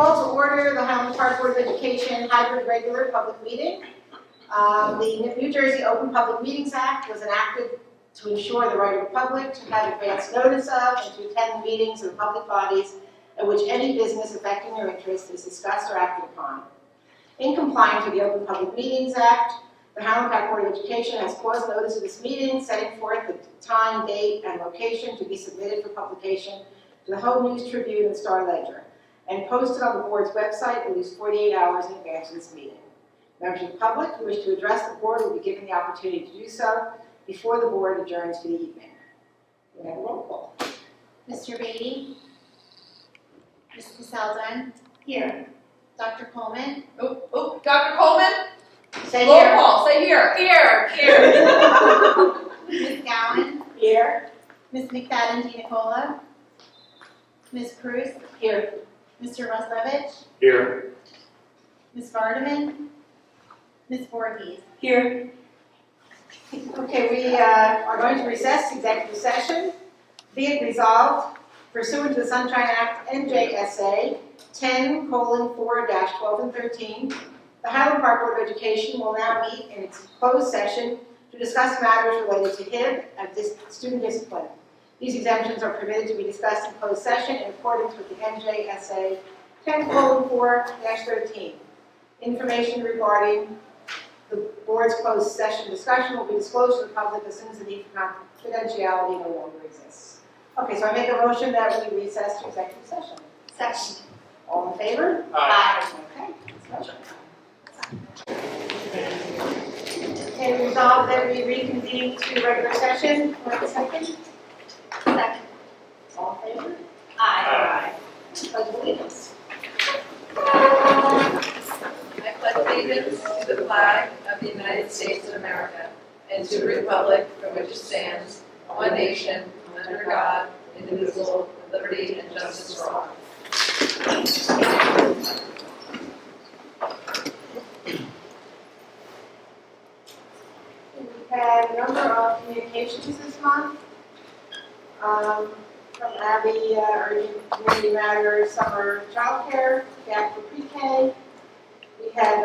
Call to order the Highland Park Board of Education hybrid regular public meeting. The New Jersey Open Public Meetings Act was enacted to ensure the right of the public to have advance notice of and to attend meetings of public bodies at which any business affecting their interest is discussed or acted upon. In compliance with the Open Public Meetings Act, the Highland Park Board of Education has caused notice of this meeting, setting forth the time, date, and location to be submitted for publication to the Home News Tribune and Star Ledger, and posted on the board's website at least 48 hours in advance of this meeting. Members of the public who wish to address the board will be given the opportunity to do so before the board adjourns for the evening. We have a roll call. Mr. Beatty? Ms. Casalden? Here. Dr. Coleman? Dr. Coleman? Say Roll here. call, say here. Here. Ms. Gowan? Here. Ms. McFadden DiNicola? Ms. Cruz? Here. Mr. Roslevich? Here. Ms. Vardaman? Ms. Voorhees? Here. Okay, we are going to recess executive session. Be it resolved, pursuant to the Sunshine Act NJSA 10:4-12 and 13, the Highland Park Board of Education will now meet in its closed session to discuss matters related to HIB and student discipline. These exemptions are permitted to be discussed in closed session in accordance with the NJSA 10:4-13. Information regarding the board's closed session discussion will be disclosed to the public as soon as the need for confidentiality no longer exists. Okay, so I make a motion that we recess to executive session. Second. All in favor? Aye. Okay. Okay, resolve that we reconvene to regular session. For a second. Second. All in favor? Aye. Pledge of allegiance. I pledge allegiance to the flag of the United States of America and to the republic for which it stands, one nation, under God, indivisible, with liberty and justice for all. We've had a number of communications this month. From Abby urging community matters, summer childcare, gap for pre-K. We had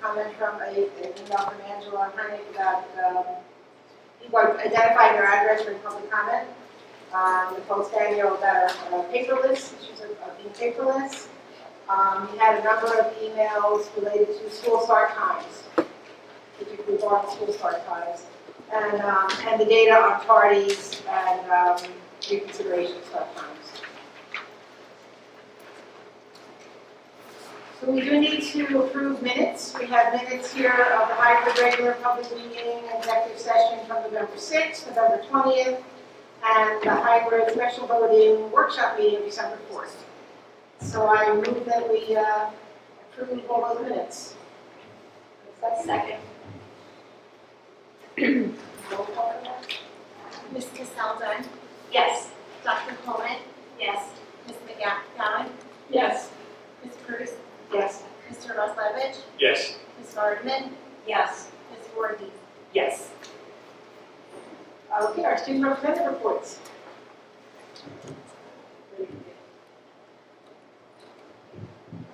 comment from an email from Angela Highland about people identifying their address for public comment. We told Daniel about our paperless, issues of being paperless. We had a number of emails related to school start times, particularly regarding school start times, and the data on tardies and reconsideration start times. So we do need to approve minutes. We have minutes here of the hybrid regular public meeting and executive session from November 6th, November 20th, and the hybrid special voting workshop meeting of December 4th. So I move that we approve all those minutes. Second. Roll call for that? Ms. Casalden? Yes. Dr. Coleman? Yes. Ms. McGowan? Yes. Ms. Cruz? Yes. Mr. Roslevich? Yes. Ms. Vardaman? Yes. Ms. Voorhees? Yes. Okay, our student representative reports.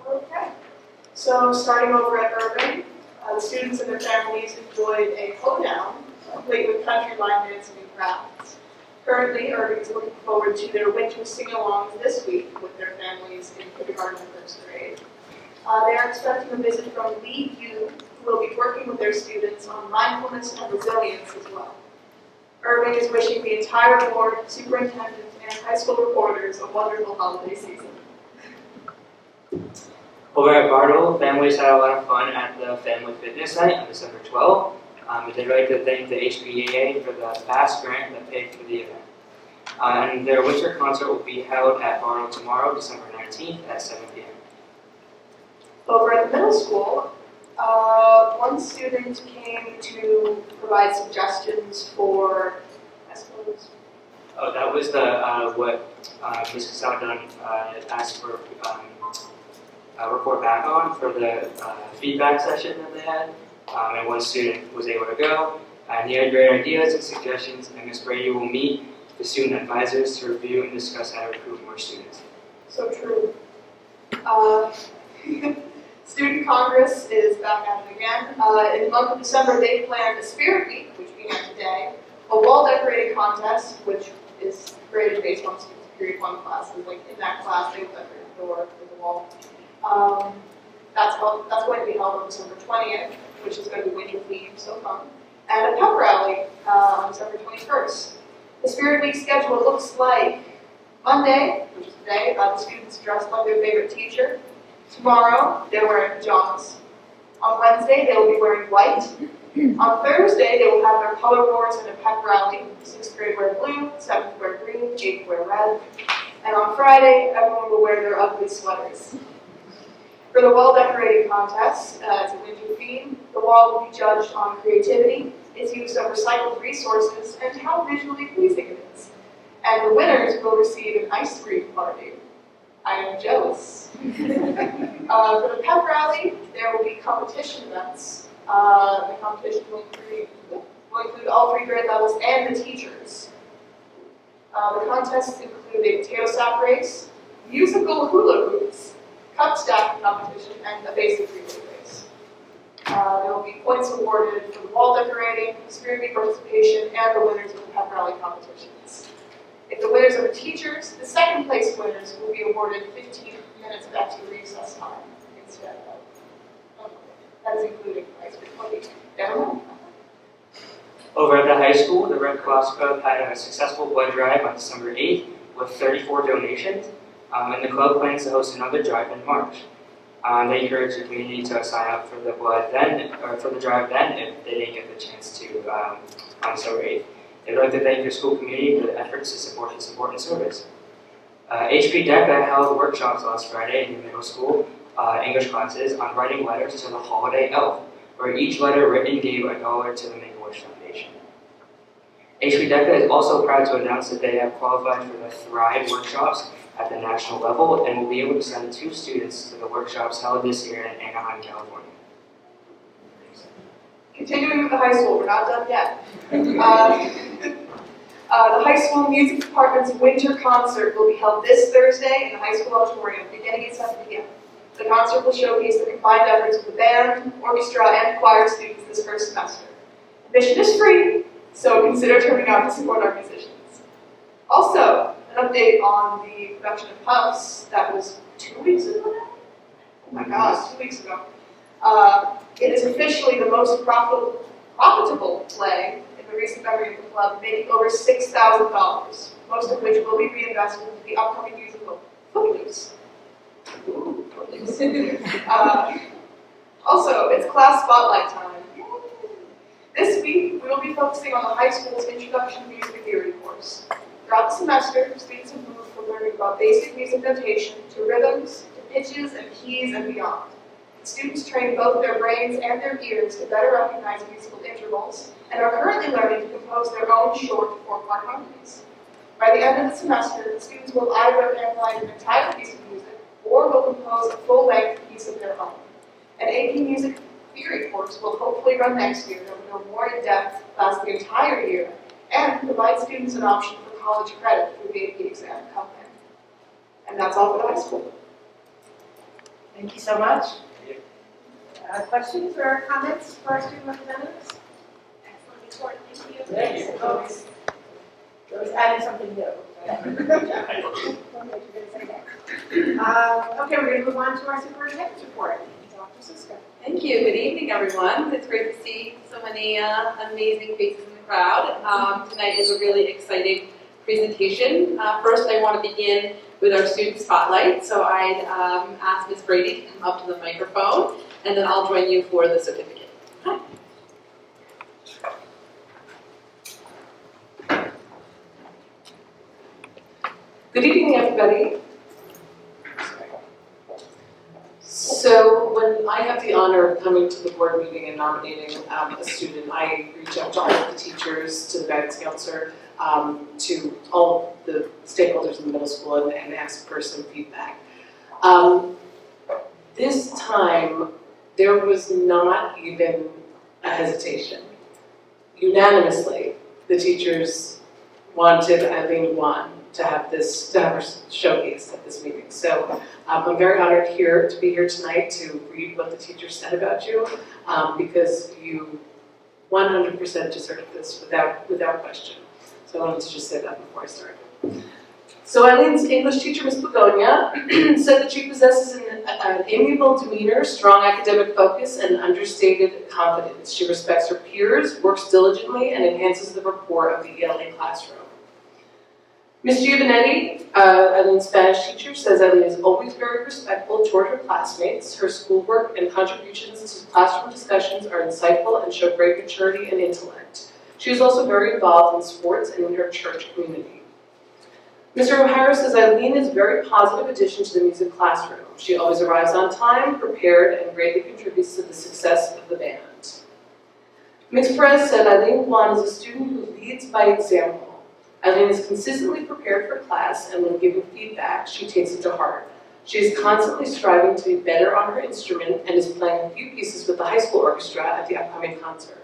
Okay, so starting over at Irving, the students and their families enjoyed a hoedown, complete with country line dancing and crafts. Currently, Irving is looking forward to their winter sing-alongs this week with their families in kindergarten and first grade. They are expecting a visit from Lee Yu, who will be working with their students on mindfulness and resilience as well. Irving is wishing the entire board, superintendent, and high school reporters a wonderful holiday season. Over at Bartle, families had a lot of fun at the Family Fitness Night on December 12th. They'd like to thank the HBAA for the past grant that paid for the event. And their winter concert will be held at Bartle tomorrow, December 19th at 7 p.m. Over at the middle school, one student came to provide suggestions for, I suppose. Oh, that was the what Mrs. Saudon asked for a report back on for the feedback session that they had. And one student was able to go, and he had great ideas and suggestions, and Ms. Brady will meet the student advisors to review and discuss how to recruit more students. So true. Student Congress is back at it again. In the month of December, they planned a Spirit Week, which began today, a wall decorating contest, which is graded based on students' period 1 classes. Like in that class, they will decorate the door with the wall. That's going to be held on December 20th, which is going to be winter themed, so fun. And a pep rally on December 21st. The Spirit Week schedule looks like Monday, which is today, the students dressed like their favorite teacher. Tomorrow, they're wearing pajamas. On Wednesday, they will be wearing white. On Thursday, they will have their color wars and a pep rally. 6th grade wear blue, 7th wear green, 8th wear red. And on Friday, everyone will wear their ugly sweaters. For the wall decorating contest, it's a winter theme. The wall will be judged on creativity, its use of recycled resources, and how visually pleasing it is. And the winners will receive an ice cream party. I am jealous. For the pep rally, there will be competition events. The competition will include all 3 grade levels and the teachers. The contests include a potato sack race, musical hula hoops, cup stacking competition, and a basic relay race. There will be points awarded for the wall decorating, Spirit Week participation, and the winners of the pep rally competitions. If the winners are the teachers, the second place winners will be awarded 15 minutes of extra recess time instead of, that is including ice cream party. Over at the high school, the Red Cross Club had a successful blood drive on December 8th with 34 donations, and the club plans to host another drive in March. They encourage the community to sign up for the drive then if they didn't get the chance to on December 8th. They'd like to thank your school community for the efforts to support this important service. HP DECA held workshops last Friday in the middle school English classes on writing letters to the holiday elf, where each letter written gave $1 to the Make-A-Wish Foundation. HP DECA is also proud to announce that they have qualified for the Thrive workshops at the national level and will be able to send 2 students to the workshops held this year in Anaheim, California. Continuing with the high school, we're not done yet. The high school music department's winter concert will be held this Thursday in the high school auditorium beginning at 7 p.m. The concert will showcase the combined efforts of the band, orchestra, and choir students this first semester. Admission is free, so consider turning out to support our musicians. Also, an update on the production of Puffs that was 2 weeks ago now? Oh my gosh, 2 weeks ago. It is officially the most profitable play in the recent memory of the club, making over $6,000, most of which will be reinvested into the upcoming musical Footloose. Ooh, Footloose. Also, it's class spotlight time. This week, we will be focusing on the high school's Introduction to Music Theory course. Throughout the semester, students have moved from learning about basic music notation to rhythms, to pitches and keys and beyond. Students train both their brains and their ears to better recognize musical intervals and are currently learning to compose their own short 4-part harmonies. By the end of the semester, the students will either analyze an entire piece of music or will compose a full-length piece of their own. An AP Music Theory course will hopefully run next year that will go more in depth, last the entire year, and provide students an option for college credit through the AP exam come in. And that's all for the high school. Thank you so much. Questions or comments for our student representatives? Excellent report, thank you. Thank you. Always adding something new. Okay, we're going to move on to our superintendent's report. Dr. Siska. Thank you. Good evening, everyone. It's great to see so many amazing faces in the crowd. Tonight is a really exciting presentation. First, I want to begin with our student spotlight. So I'd ask Ms. Brady to come up to the microphone, and then I'll join you for the certificate. Hi. Good evening, everybody. So when I have the honor of coming to the board meeting and nominating a student, I reach out to all of the teachers, to the guidance counselor, to all the stakeholders in the middle school and ask for some feedback. This time, there was not even a hesitation. Unanimously, the teachers wanted Eileen one. to have her showcased at this meeting. So I'm very honored to be here tonight to read what the teachers said about you, because you 100% deserve this without question. So I wanted to just say that before I started. So Eileen's English teacher, Ms. Begonia, said that she possesses an amiable demeanor, strong academic focus, and understated confidence. She respects her peers, works diligently, and enhances the rapport of the ELA classroom. Ms. Giovanetti, Eileen's Spanish teacher, says Eileen is always very respectful toward her classmates. Her schoolwork and contributions to classroom discussions are insightful and show great maturity and intellect. She is also very involved in sports and in her church community. Mr. O'Hara says Eileen is a very positive addition to the music classroom. She always arrives on time, prepared, and greatly contributes to the success of the band. Ms. Perez said Eileen Juan is a student who leads by example. Eileen is consistently prepared for class, and when given feedback, she takes it to heart. She is constantly striving to be better on her instrument and is playing a few pieces with the high school orchestra at the upcoming concert.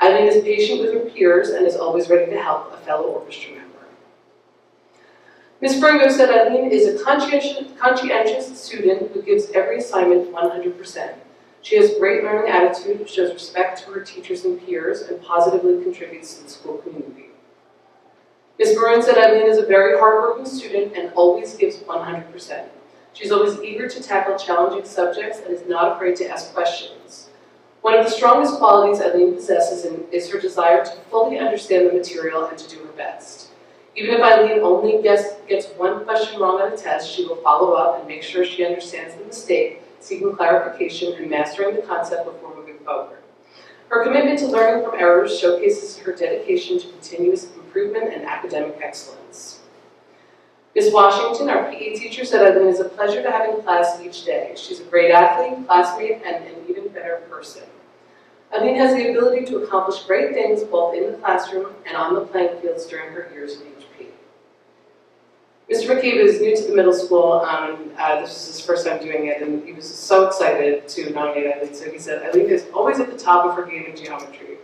Eileen is patient with her peers and is always ready to help a fellow orchestra member. Ms. Bringo said Eileen is a conscientious student who gives every assignment 100%. She has great learning attitude, shows respect to her teachers and peers, and positively contributes to the school community. Ms. Maroon said Eileen is a very hardworking student and always gives 100%. She's always eager to tackle challenging subjects and is not afraid to ask questions. One of the strongest qualities Eileen possesses is her desire to fully understand the material and to do her best. Even if Eileen only gets one question wrong on a test, she will follow up and make sure she understands the mistake, seeking clarification and mastering the concept before moving forward. Her commitment to learning from errors showcases her dedication to continuous improvement and academic excellence. Ms. Washington, our PE teacher, said Eileen is a pleasure to have in class each day. She's a great athlete, classmate, and an even better person. Eileen has the ability to accomplish great things both in the classroom and on the playing fields during her years in HP. Mr. McCabe is new to the middle school. This was his first time doing it, and he was so excited to nominate Eileen. So he said, Eileen is always at the top of her game in geometry.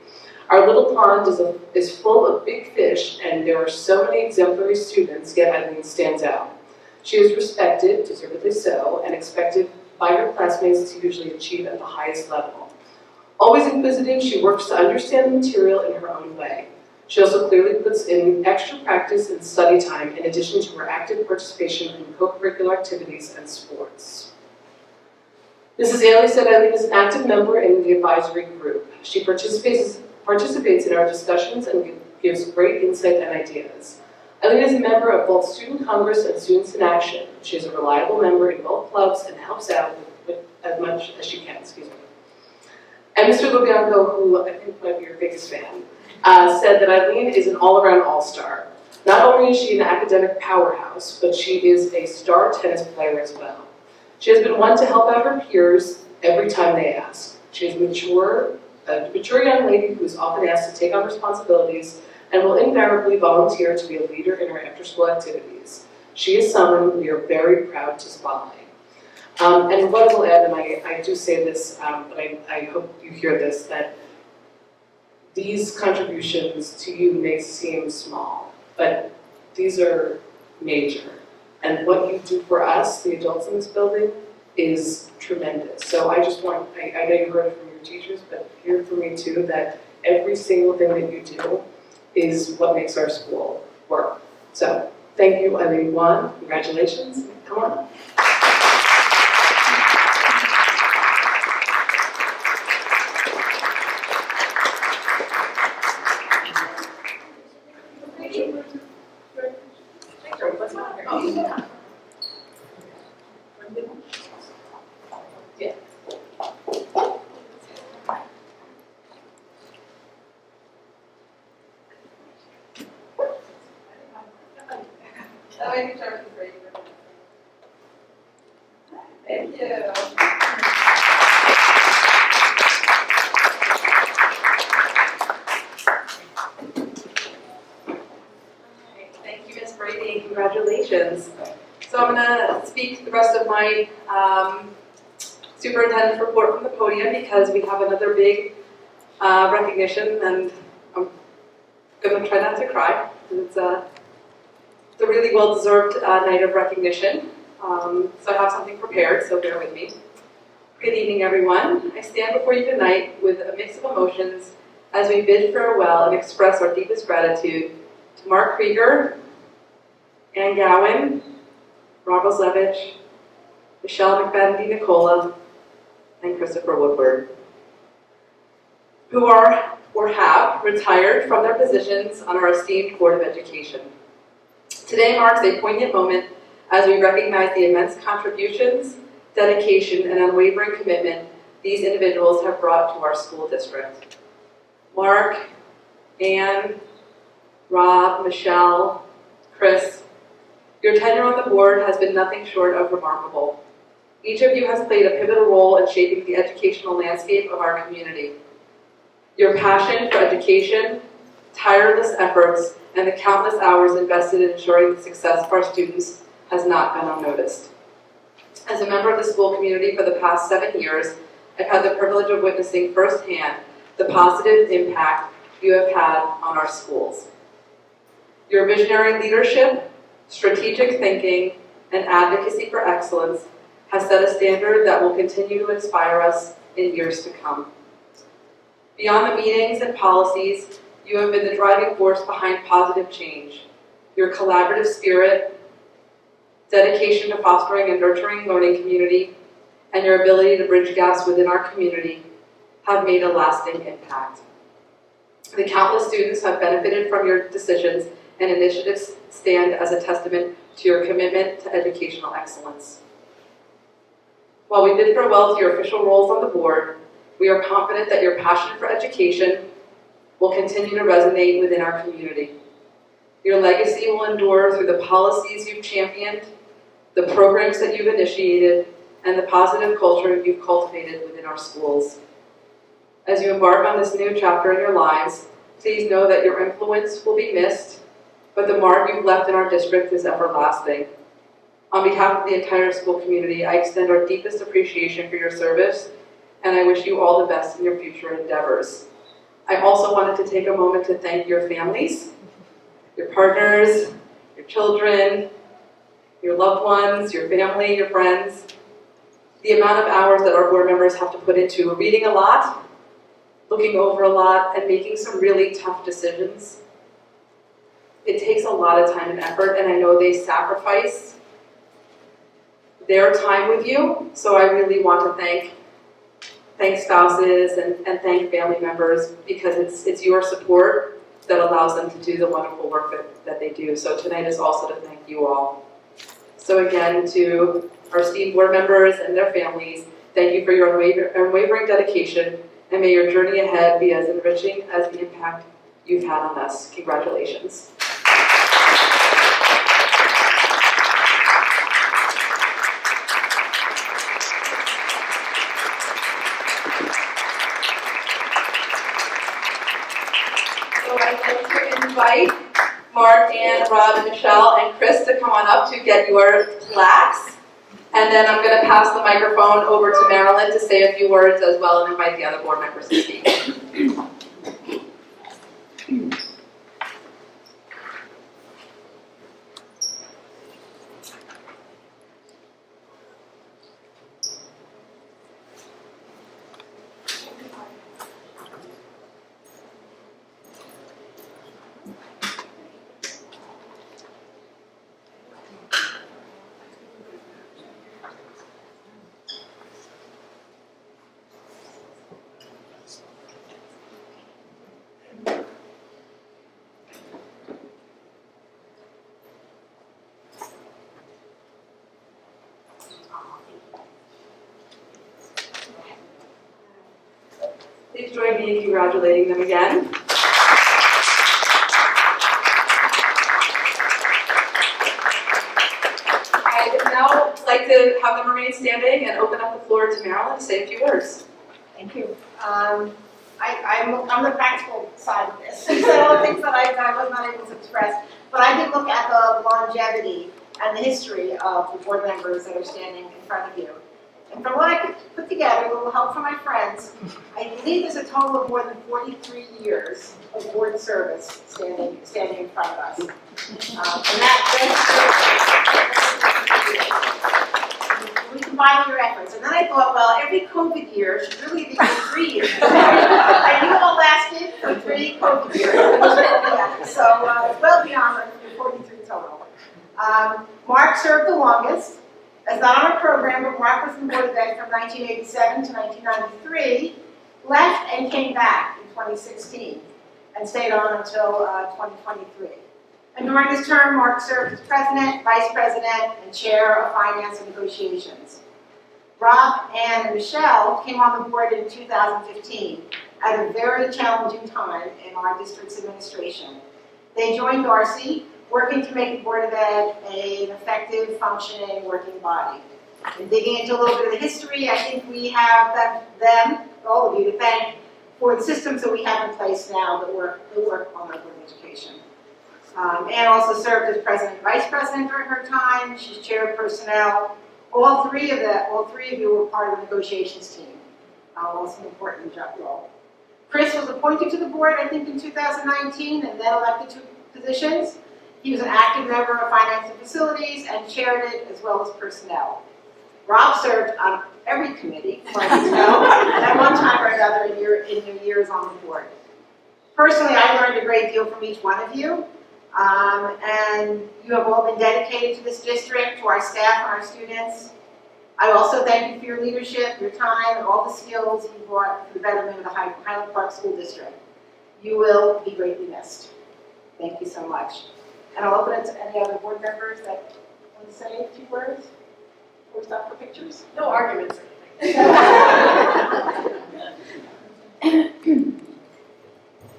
Our little pond is full of big fish, and there are so many exemplary students, yet Eileen stands out. She is respected, deservedly so, and expected by her classmates to usually achieve at the highest level. Always inquisitive, she works to understand the material in her own way. She also clearly puts in extra practice and study time in addition to her active participation in co-curricular activities and sports. Mrs. Ailey said Eileen is an active member in the advisory group. She participates in our discussions and gives great insight and ideas. Eileen is a member of both Student Congress and Students in Action. She is a reliable member in both clubs and helps out with as much as she can. And Mr. Lubianco, who I think might be your biggest fan, said that Eileen is an all-around all-star. Not only is she an academic powerhouse, but she is a star tennis player as well. She has been one to help out her peers every time they ask. She is a mature young lady who is often asked to take on responsibilities and will invariably volunteer to be a leader in her after-school activities. She is someone we are very proud to spotlight. And what I will add, and I do say this, but I hope you hear this, that these contributions to you may seem small, but these are major. And what you do for us, the adults in this building, is tremendous. So I just want, I know you heard it from your teachers, but hear it from me too, that every single thing that you do is what makes our school work. So thank you, Eileen Juan. Congratulations. Come on. Thank you. Thank you, Ms. Brady. Congratulations. So I'm going to speak the rest of my superintendent's report from the podium because we have another big recognition, and I'm going to try not to cry because It's a really well-deserved night of recognition. So I have something prepared, so bear with me. Good evening, everyone. I stand before you tonight with a mix of emotions as we bid farewell and express our deepest gratitude to Mark Krieger, Ann Gowan, Rob Oslevich, Michelle McFadden-Nicola, and Christopher Woodward, who are or have retired from their positions on our esteemed Board of Education. Today marks a poignant moment as we recognize the immense contributions, dedication, and unwavering commitment these individuals have brought to our school district. Mark, Ann, Rob, Michelle, Chris, your tenure on the board has been nothing short of remarkable. Each of you has played a pivotal role in shaping the educational landscape of our community. Your passion for education, tireless efforts, and the countless hours invested in ensuring the success of our students has not gone unnoticed. As a member of the school community for the past 7 years, I've had the privilege of witnessing firsthand the positive impact you have had on our schools. Your visionary leadership, strategic thinking, and advocacy for excellence has set a standard that will continue to inspire us in years to come. Beyond the meetings and policies, you have been the driving force behind positive change. Your collaborative spirit, dedication to fostering and nurturing learning community, and your ability to bridge gaps within our community have made a lasting impact. The countless students who have benefited from your decisions and initiatives stand as a testament to your commitment to educational excellence. While we bid farewell to your official roles on the board, we are confident that your passion for education will continue to resonate within our community. Your legacy will endure through the policies you've championed, the programs that you've initiated, and the positive culture you've cultivated within our schools. As you embark on this new chapter in your lives, please know that your influence will be missed, but the mark you've left in our district is everlasting. On behalf of the entire school community, I extend our deepest appreciation for your service, and I wish you all the best in your future endeavors. I also wanted to take a moment to thank your families, your partners, your children, your loved ones, your family, your friends. The amount of hours that our board members have to put into reading a lot, looking over a lot, and making some really tough decisions. It takes a lot of time and effort, and I know they sacrifice their time with you, so I really want to thank spouses and thank family members, because it's your support that allows them to do the wonderful work that they do. So tonight is also to thank you all. So again, to our esteemed board members and their families, thank you for your unwavering dedication, and may your journey ahead be as enriching as the impact you've had on us. Congratulations. So I'd like to invite Mark, Ann, Rob, and Michelle, and Chris to come on up to get your plaques. And then I'm going to pass the microphone over to Marilyn to say a few words as well, and invite the other board members to speak. Please join me in congratulating them again. I'd now like to have them remain standing and open up the floor to Marilyn to say a few words. Thank you. I'm the practical side of this. So all the things that I was not able to express, but I did look at the longevity and the history of the board members that are standing in front of you. And from what I could put together, with a little help from my friends, I believe there's a total of more than 43 years of board service standing in front of us. And we combine your efforts. And then I thought, well, every COVID year should really be 3 years. And you all lasted for 3 COVID years. So well beyond the 43 total. Mark served the longest. As not on our program, but Mark was in Board of Ed from 1987 to 1993, left and came back in 2016, and stayed on until 2023. And during his term, Mark served as president, vice president, and chair of finance and negotiations. Rob, Ann, and Michelle came on the board in 2015 at a very challenging time in our district's administration. They joined Darcy, working to make the Board of Ed an effective, functioning, working body. And digging into a little bit of the history, I think we have them, all of you, to thank for the systems that we have in place now that work on the Board of Education. Anne also served as president and vice president during her time. She's chair of personnel. All three of you were part of the negotiations team. Also an important job role. Chris was appointed to the board, I think, in 2019, and then elected to positions. He was an active member of Finance and Facilities and chaired it, as well as personnel. Rob served on every committee, like you know, at one time or another in your years on the board. Personally, I learned a great deal from each one of you, and you have all been dedicated to this district, to our staff and our students. I also thank you for your leadership, your time, and all the skills you brought for the betterment of the Highland Park School District. You will be greatly missed. Thank you so much. And I'll open it to any other board members that want to say a few words before we stop for pictures. No arguments or anything.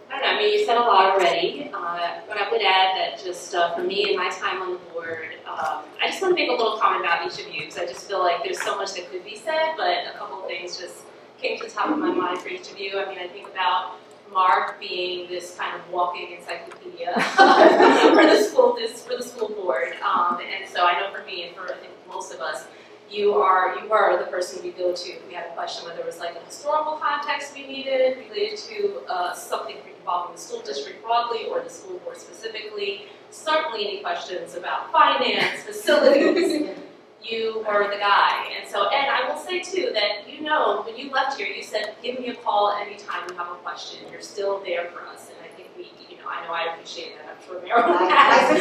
I don't know, I mean, you said a lot already, but I would add that just for me and my time on the board, I just want to make a little comment about each of you, because I just feel like there's so much that could be said, but a couple of things just came to the top of my mind for each of you. I mean, I think about Mark being this kind of walking encyclopedia for the school board, and so I know for me and for I think most of us, you are the person we go to if we had a question, whether it was like a historical context we needed related to something involving the school district broadly or the school board specifically. Certainly any questions about finance, facilities, you are the guy. And I will say too that when you left here, you said, give me a call anytime you have a question. You're still there for us. And I think I know I appreciate that. I'm sure Marilyn has.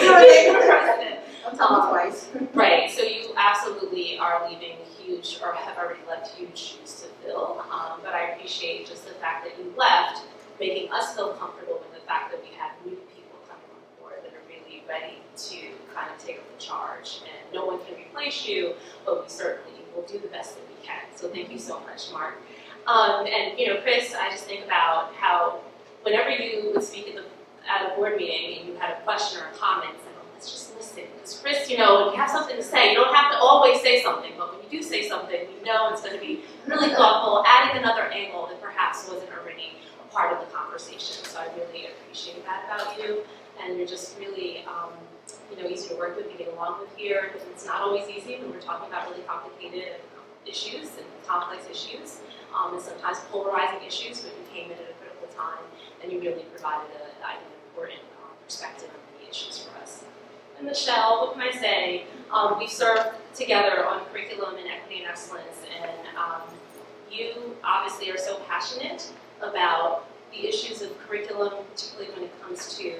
President. Don't tell me twice. Right, so you absolutely are leaving huge, or have already left huge shoes to fill. But I appreciate just the fact that you left, making us feel comfortable with the fact that we have new people coming on board that are really ready to kind of take up the charge. And no one can replace you, but we certainly will do the best that we can. So thank you so much, Mark. And Chris, I just think about how whenever you would speak at a board meeting and you had a question or a comment, it's like, oh, let's just listen. Because Chris, if you have something to say, you don't have to always say something, but when you do say something, it's going to be really thoughtful, adding another angle that perhaps wasn't already a part of the conversation. So I really appreciate that about you. And you're just really, easy to work with and get along with here. It's not always easy when we're talking about really complicated issues and complex issues, and sometimes polarizing issues, but you came in at a critical time and you really provided an important perspective on the issues for us. And Michelle, what can I say? We served together on curriculum and equity and excellence, and you obviously are so passionate about the issues of curriculum, particularly when it comes to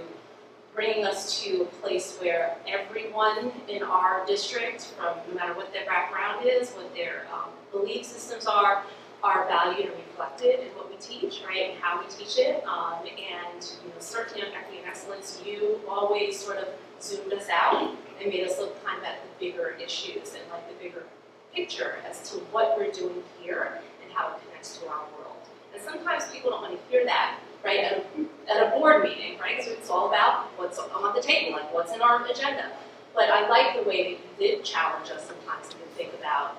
bringing us to a place where everyone in our district, from no matter what their background is, what their belief systems are valued and reflected in what we teach, right, and how we teach it. And certainly on equity and excellence, you always sort of zoomed us out and made us look kind of at the bigger issues and like the bigger picture as to what we're doing here and how it connects to our world. And sometimes people don't want to hear that, right, at a board meeting, right? So it's all about what's on the table, like what's in our agenda. But I like the way that you did challenge us sometimes to think about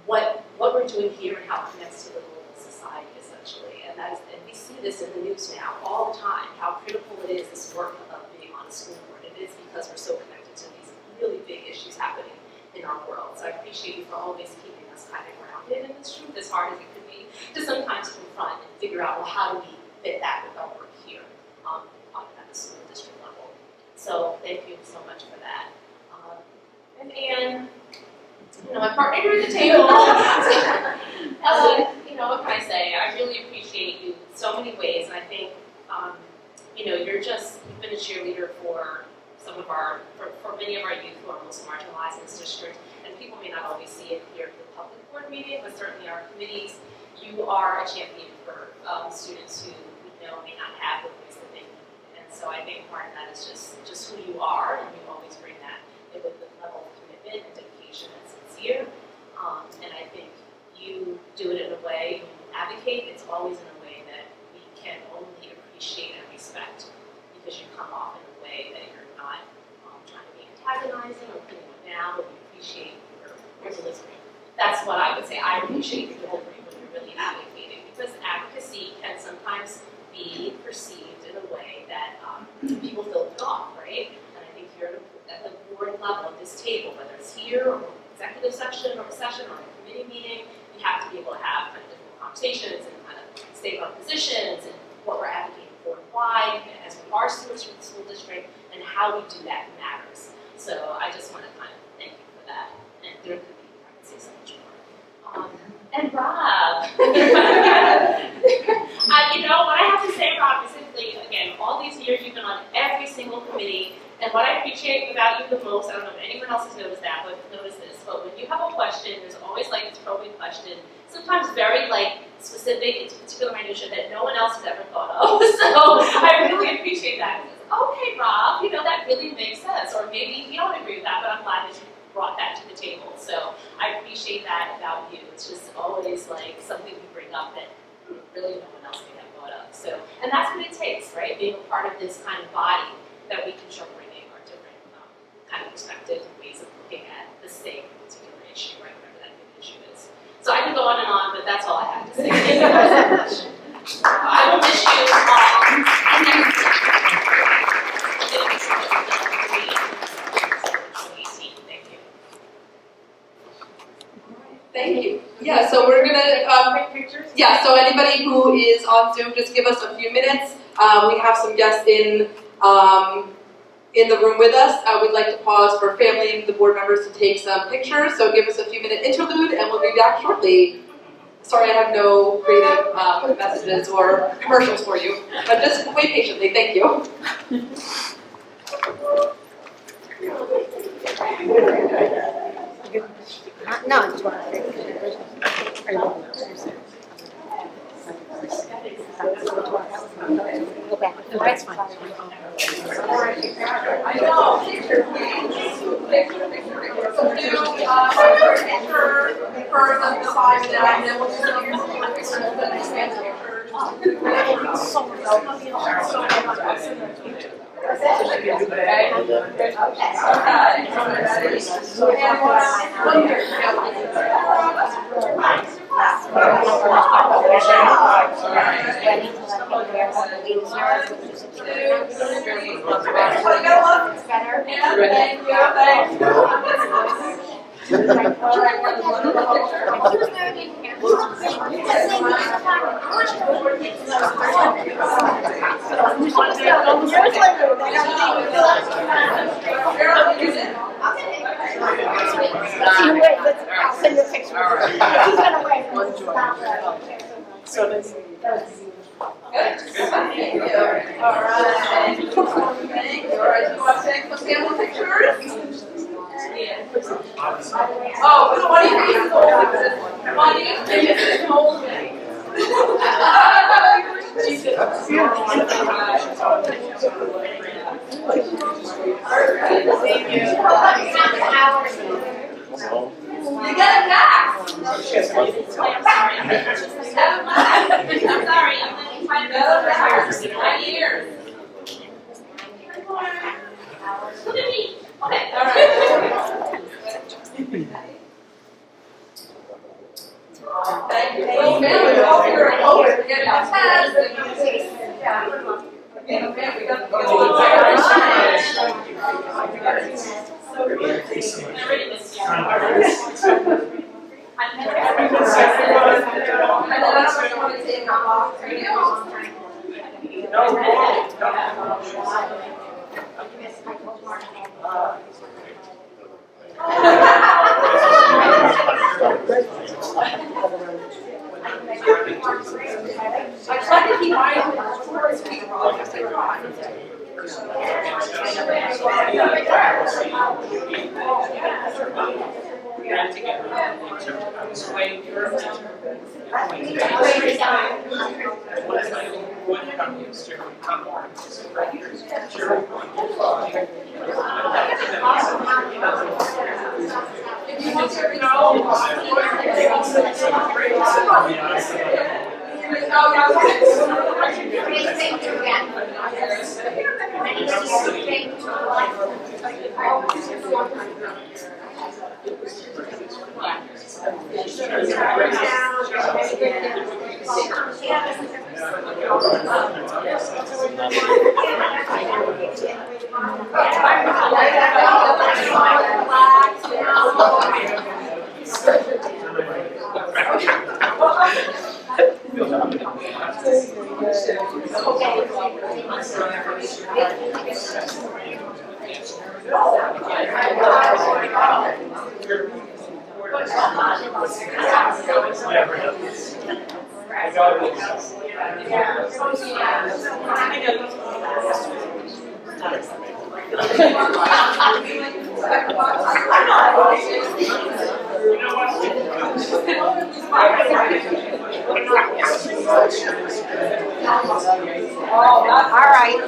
what we're doing here and how it connects to the global society, essentially. And we see this in the news now all the time, how critical it is, this work of being on a school board. It is because we're so connected to these really big issues happening in our world. So I appreciate you for always keeping us kind of grounded in this truth, as hard as it could be, to sometimes confront and figure out, well, how do we fit that with our work here at the school district level. So So thank you so much for that. And Anne, my partner here at the table. What can I say? I really appreciate you in so many ways, and I think, you've been a cheerleader for for many of our youth who are most marginalized in this district, and people may not always see it here at the public board meeting, but certainly our committees, you are a champion for students who may not have the voice that they need. And so I think part of that is just who you are, and you always bring that with the level of commitment and dedication that's sincere. And I think you do it in a way, when you advocate, it's always in a way that we can only appreciate and respect, because you come off in a way that you're not trying to be antagonizing or putting them down, but we appreciate your delivery. That's what I would say. I appreciate your delivery when you're really advocating, because advocacy can sometimes be perceived in a way that people feel put off, right? And I think here at the board level at this table, whether it's here or executive session or a committee meeting, we have to be able to have kind of different conversations and kind of state our positions and what we're advocating for and why, as we are stewards for the school district, and how we do that matters. So I just want to kind of thank you for that. And there could be, I could say so much more. And Rob, what I have to say, Rob, is simply, again, all these years you've been on every single committee, and what I appreciate about you the most, I don't know if anyone else has noticed that, but notice this, but when you have a question, there's always this probing question, sometimes very specific, it's particular minutia that no one else has ever thought of. So I really appreciate that. Okay, Rob, that really makes sense, or maybe you don't agree with that, but I'm glad that you brought that to the table. So I appreciate that about you. It's just always something you bring up that really no one else may have thought of. So, and that's what it takes, right? Being a part of this kind of body that we can show bringing our different kind of perspectives and ways of looking at the same particular issue, right? Whatever that big issue is. So I can go on and on, but that's all I have to say. Thank you guys so much. I will miss you all. Thank you. Yeah, so we're gonna, yeah, so anybody who is on Zoom, just give us a few minutes. We have some guests in the room with us. We'd like to pause for family and the board members to take some pictures, so give us a few minute interlude and we'll be back shortly. Sorry I have no creative messages or commercials for you, but just wait patiently, thank you. No, I just want to say. Go back. That's fine. I know, picture please. Picture. So do picture first of the 5 and then we'll You get it back! I'm sorry. I'm sorry. I'm trying to go my ears. Look at me. Okay. All right. Thank you. So, man, we're all here at home. We're getting our tests and yeah, man, we got to go. I tried to keep my Thank you again. All right.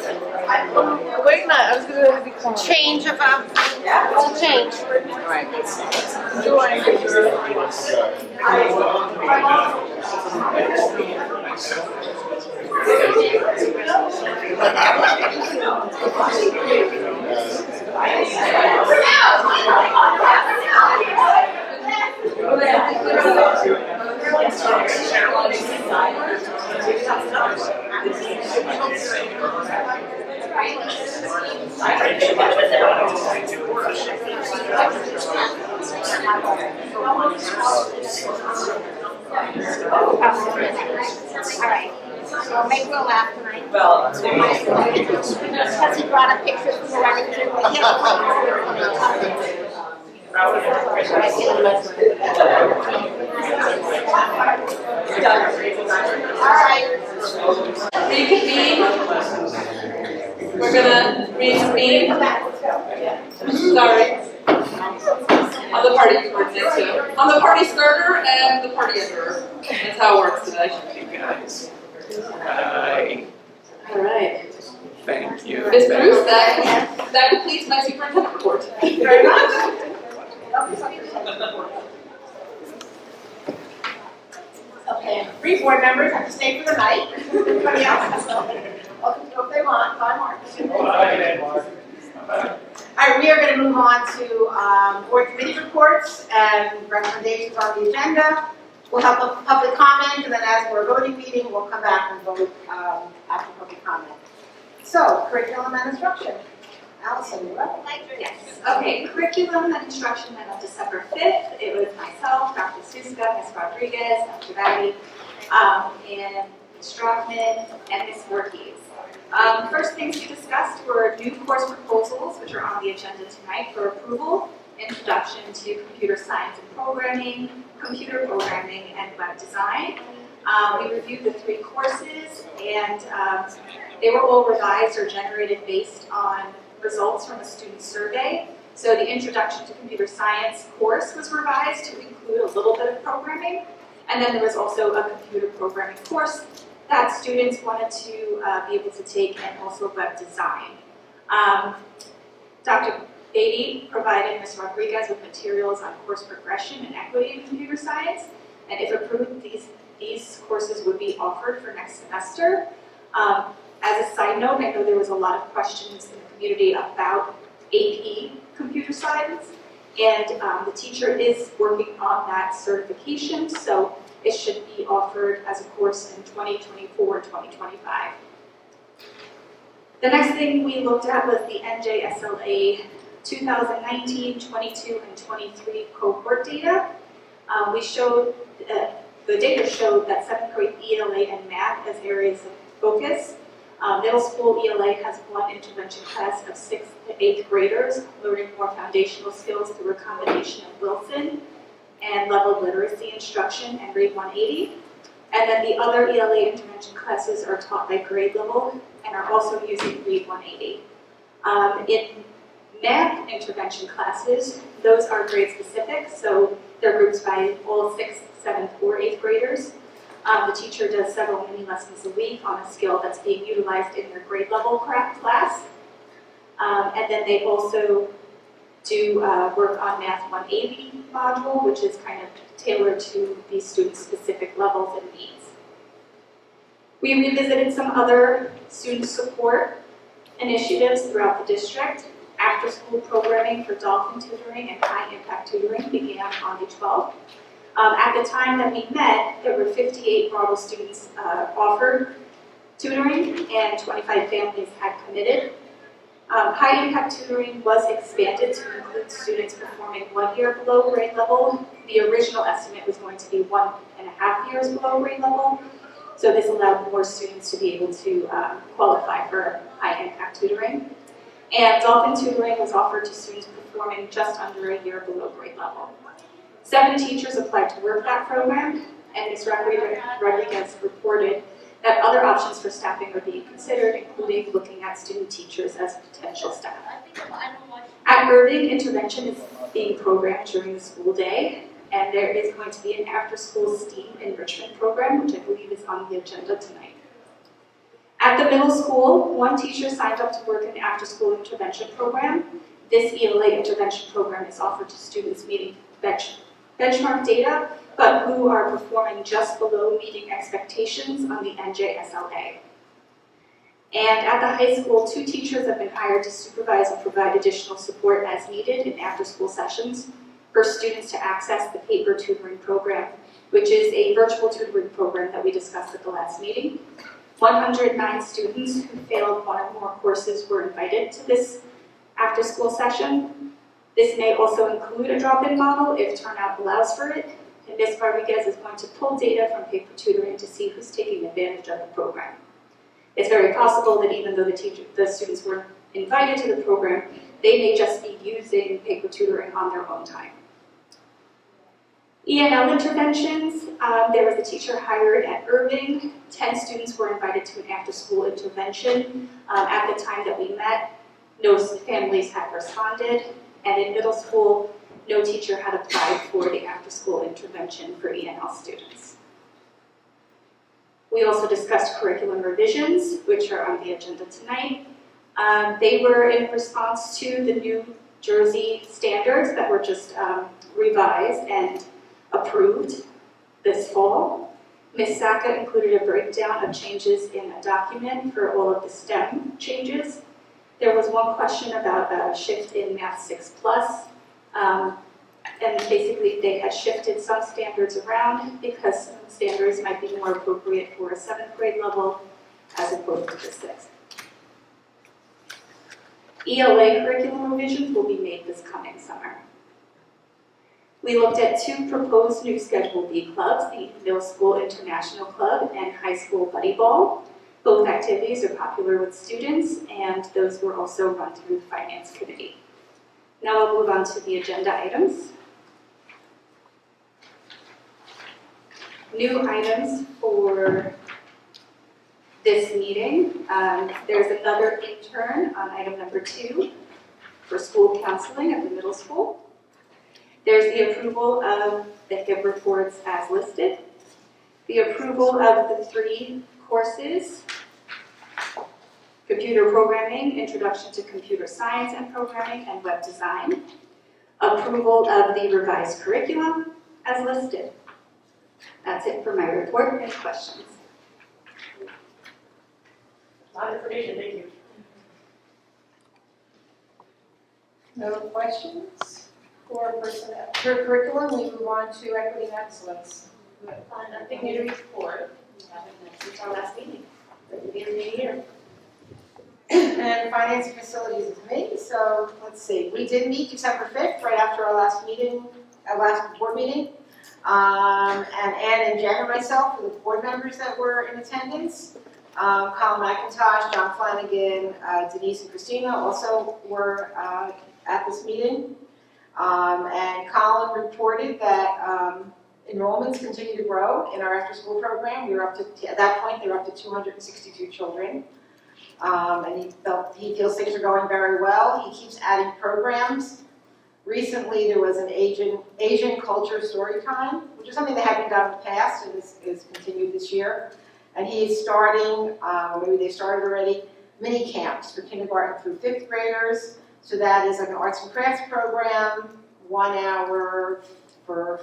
Wait a minute, I was gonna be calm. Change of, change. All right. Alright, so maybe we'll laugh tonight. Well, Because he brought a picture of Alright. reconvene. We're gonna reconvene. Sorry. On the party coordinates too. On the party starter and the party enterer. That's how it works today. You guys. Hi. All right. Thank you. Ms. Bruce, that completes my superintendent report. Thank you very much. Okay, 3 board members have to stay for the night. Everybody else has to welcome to go if they want. Bye, Mark. Alright, we are going to move on to board committee reports and recommendations on the agenda. We'll have a public comment, and then as we're a voting meeting, we'll come back and vote after public comment. So, curriculum and instruction. Allison, you're up. Yes, okay, curriculum and instruction met on December 5th. It was myself, Dr. Suska, Ms. Rodriguez, Dr. Batty, and Ms. Strockman, and Ms. Voorhees. First things we discussed were new course proposals, which are on the agenda tonight for approval. Introduction to computer science and programming, computer programming, and web design. We reviewed the 3 courses, and they were all revised or generated based on results from a student survey. So the Introduction to Computer Science course was revised to include a little bit of programming, and then there was also a computer programming course that students wanted to be able to take, and also web design. Dr. Beatty provided Ms. Rodriguez with materials on course progression and equity in computer science, and if approved, these courses would be offered for next semester. As a side note, I know there was a lot of questions in the community about AP computer science, and the teacher is working on that certification, so it should be offered as a course in 2024-2025. The next thing we looked at was the NJSLA 2019, 22, and 23 cohort data. We showed, the data showed that 7th grade ELA and math as areas of focus. Middle school ELA has 1 intervention class of 6th to 8th graders learning more foundational skills through a combination of Wilson and level literacy instruction and grade 180. And then the other ELA intervention classes are taught by grade level and are also using grade 180. In math intervention classes, those are grade specific, so they're grouped by all 6th, 7th, or 8th graders. The teacher does several mini lessons a week on a skill that's being utilized in their grade level class. And then they also do work on Math 180 module, which is kind of tailored to these students' specific levels and needs. We revisited some other student support initiatives throughout the district. After-school programming for dolphin tutoring and high-impact tutoring began on the 12th. At the time that we met, there were 58 Marble students offered tutoring and 25 families had committed. High-impact tutoring was expanded to include students performing 1 year below grade level. The original estimate was going to be 1.5 years below grade level, so this allowed more students to be able to qualify for high-impact tutoring. And dolphin tutoring was offered to students performing just under a year below grade level. 7 teachers applied to work that program, and Ms. Rodriguez reported that other options for staffing are being considered, including looking at student teachers as potential staff. At Irving, intervention is being programmed during the school day, and there is going to be an after-school STEAM enrichment program, which I believe is on the agenda tonight. At the middle school, 1 teacher signed up to work in the after-school intervention program. This ELA intervention program is offered to students meeting benchmark data, but who are performing just below meeting expectations on the NJSLA. And at the high school, 2 teachers have been hired to supervise and provide additional support as needed in after-school sessions for students to access the paper tutoring program, which is a virtual tutoring program that we discussed at the last meeting. 109 students who failed 1 or more courses were invited to this after-school session. This may also include a drop-in model if turnout allows for it, and Ms. Rodriguez is going to pull data from paper tutoring to see who's taking advantage of the program. It's very possible that even though the students were invited to the program, they may just be using paper tutoring on their own time. ENL interventions, there was a teacher hired at Irving. 10 students were invited to an after-school intervention. At the time that we met, no families had responded, and in middle school, no teacher had applied for the after-school intervention for ENL students. We also discussed curriculum revisions, which are on the agenda tonight. They were in response to the New Jersey standards that were just revised and approved this fall. Ms. Saka included a breakdown of changes in a document for all of the STEM changes. There was one question about a shift in Math 6+, and basically they had shifted some standards around because some standards might be more appropriate for a 7th grade level as opposed to the 6th. ELA curriculum revisions will be made this coming summer. We looked at 2 proposed new Schedule B clubs, the Middle School International Club and High School Buddy Ball. Both activities are popular with students, and those were also run through the Finance Committee. Now I'll move on to the agenda items. New items for this meeting. There's another intern on item number 2 for school counseling at the middle school. There's the approval of the HIB reports as listed. The approval of the 3 courses: computer programming, introduction to computer science and programming, and web design. Approval of the revised curriculum as listed. That's it for my report. Any questions? A lot of information, thank you. No questions for personnel. For curriculum, we move on to equity and excellence. Nothing new to report. We haven't met since our last meeting, at the beginning of the year. And finance and facilities is me, so let's see. We did meet December 5th, right after our last meeting, our last board meeting. And Ann and Jen and myself were the board members that were in attendance. Colin McIntosh, John Flanagan, Denise and Christina also were at this meeting. And Colin reported that enrollments continue to grow in our after-school program. We were up to, at that point, they were up to 262 children. And he feels things are going very well. He keeps adding programs. Recently, there was an Asian culture story time, which is something that hadn't been done in the past and is continued this year. And he's starting, maybe they started already, mini camps for kindergarten through 5th graders. So that is like an arts and crafts program, 1 hour for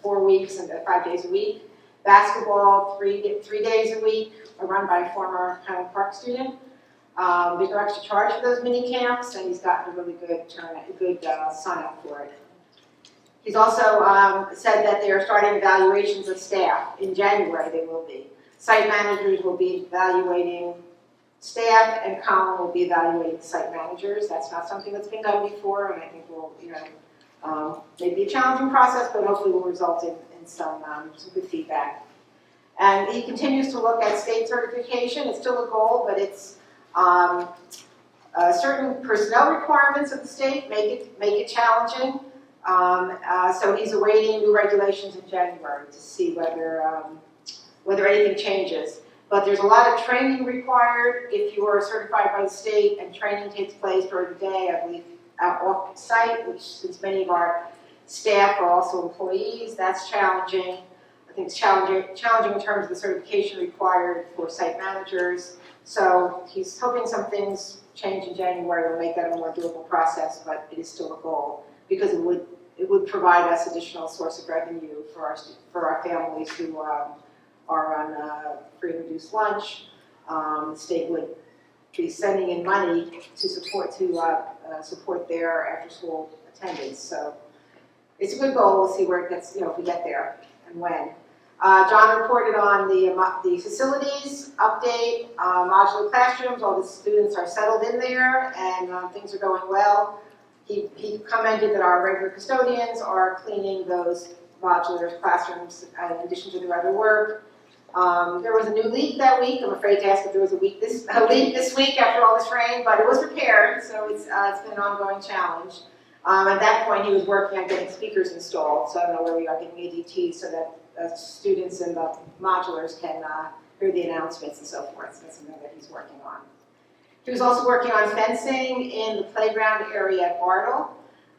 4 weeks and 5 days a week. Basketball, 3 days a week, run by a former Highland Park student. There's no extra charge for those mini camps, and he's gotten a really good sign up for it. He's also said that they are starting evaluations of staff. In January, they will be. Site managers will be evaluating staff, and Colin will be evaluating site managers. That's not something that's been done before, and I think will, maybe a challenging process, but hopefully will result in some good feedback. And he continues to look at state certification. It's still a goal, but it's certain personnel requirements of the state make it challenging. So he's awaiting new regulations in January to see whether anything changes. But there's a lot of training required if you are certified by the state, and training takes place during the day, I believe, off site, which since many of our staff are also employees, that's challenging. I think it's challenging in terms of the certification required for site managers. So he's hoping some things change in January will make that a more doable process, but it is still a goal because it would provide us additional source of revenue for our families who are on free and reduced lunch. The state would be sending in money to support their after-school attendance. So it's a good goal. We'll see where it gets, if we get there and when. John reported on the facilities update, modular classrooms. All the students are settled in there, and things are going well. He commented that our regular custodians are cleaning those modular classrooms in addition to their other work. There was a new leak that week. I'm afraid to ask if there was a leak this week after all this rain, but it was repaired, so it's been an ongoing challenge. At that point, he was working on getting speakers installed, so I don't know where we are getting ADT so that students in the modulars can hear the announcements and so forth. So that's something that he's working on. He was also working on fencing in the playground area at Bartle.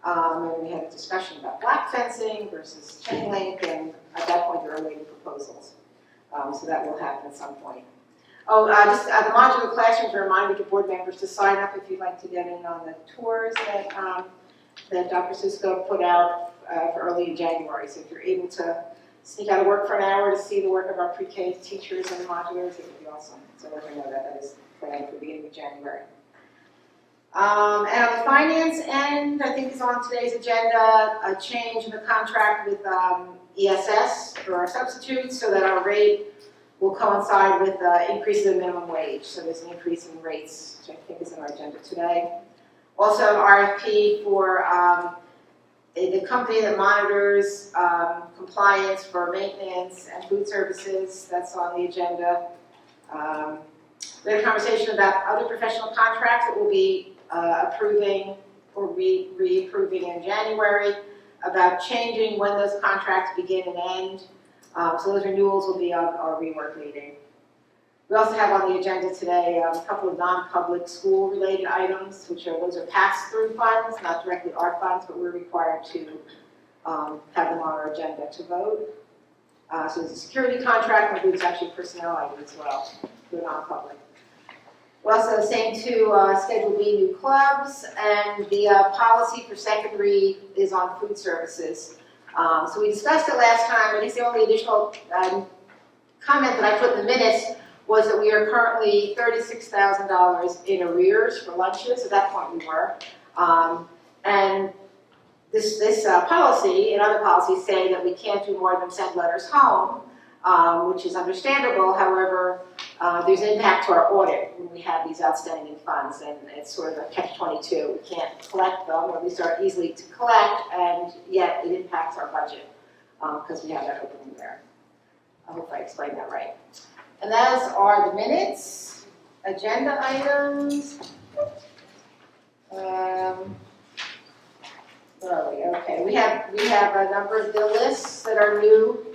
And we had a discussion about black fencing versus chain link, and at that point, there were waiting proposals. So that will happen at some point. Just the modular classrooms, a reminder to board members to sign up if you'd like to get in on the tours that Dr. Sisko put out for early in January. So if you're able to sneak out of work for an hour to see the work of our pre-K teachers and the modulars, it would be awesome. So let me know that is planned for the beginning of January. And on the finance end, I think is on today's agenda, a change in the contract with ESS for our substitutes so that our rate will coincide with increases in minimum wage. So there's an increase in rates, which I think is on our agenda today. Also an RFP for the company that monitors compliance for maintenance and food services. That's on the agenda. We had a conversation about other professional contracts that we'll be approving or reapproving in January, about changing when those contracts begin and end. So those renewals will be on our rework meeting. We also have on the agenda today a couple of non-public school-related items, those are pass-through funds, not directly our funds, but we're required to have them on our agenda to vote. So there's a security contract, and includes actually personnel items as well, for non-public. We're also saying to Schedule B new clubs, and the policy for second read is on food services. So we discussed it last time. I guess the only additional comment that I put in the minutes was that we are currently $36,000 in arrears for lunches. At that point we were. And this policy and other policies say that we can't do more than send letters home, which is understandable. However, there's an impact to our audit when we have these outstanding funds, and it's sort of a catch-22. We can't collect them, or at least are easily to collect, and yet it impacts our budget because we have that opening there. I hope I explained that right. And those are the minutes, agenda items. Early, okay. We have a number of bill lists that are new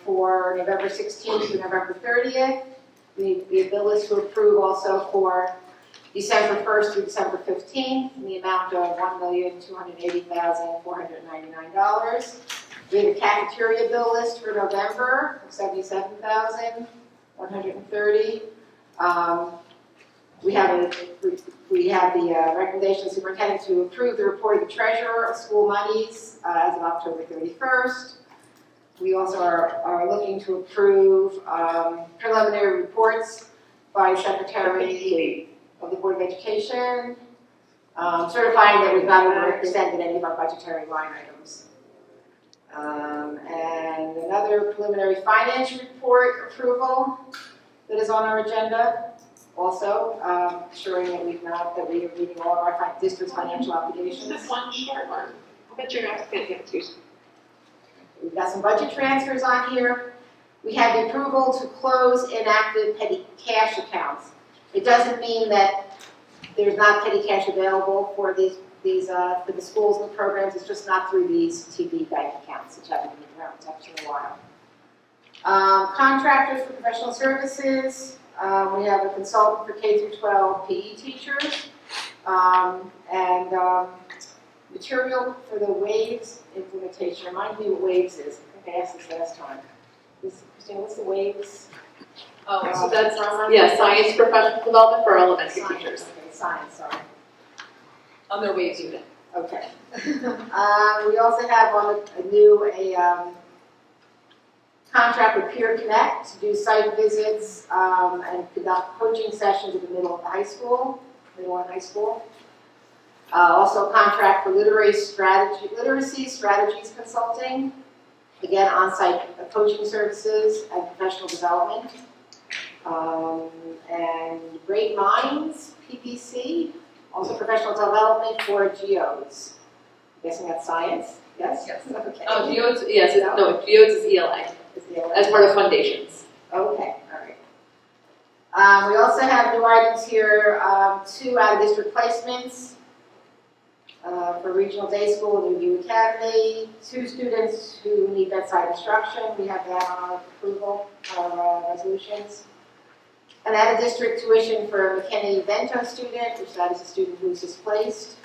for November 16th to November 30th. We have bill lists to approve also for December 1st through December 15th in the amount of $1,280,499. We have a cafeteria bill list for November of $77,130. We have the recommendation of the superintendent to approve the report of the treasurer of school monies as of October 31st. We also are looking to approve preliminary reports by Secretary of the Board of Education, certifying that we've not overextended any of our budgetary line items. And another preliminary finance report approval that is on our agenda. Also, ensuring that we are meeting all of our district's financial obligations. Just one short one. I bet you're going to get it too. We've got some budget transfers on here. We have the approval to close inactive petty cash accounts. It doesn't mean that there's not petty cash available for for the schools and the programs. It's just not through these TB bank accounts, which haven't been around in a while. Contractors for professional services. We have a consultant for K through 12 PE teachers, and material for the WAVES implementation. Remind me what WAVES is. I think I asked this last time. Christine, what's the WAVES? Oh, so that's, Science professional development for elementary Science, teachers. okay, science, sorry. on their waves unit. Okay. We also have a new contract with Peer Connect to do site visits and conduct coaching sessions at the middle and high school. Also a contract for literacy strategies consulting. Again, on-site coaching services and professional development. And Great Minds, PPC, also professional development for GEOs. I'm guessing that's science, yes? Yes. Okay. Oh, GEOs, yes, GEOs is ELA, as part of foundations. Okay, all right. We also have new items here, 2 out-of-district placements for Regional Day School and Review Academy, 2 students who need bedside instruction. We have that on our approval, our resolutions. An out-of-district tuition for a McKinney-Vento student, which that is a student who is displaced.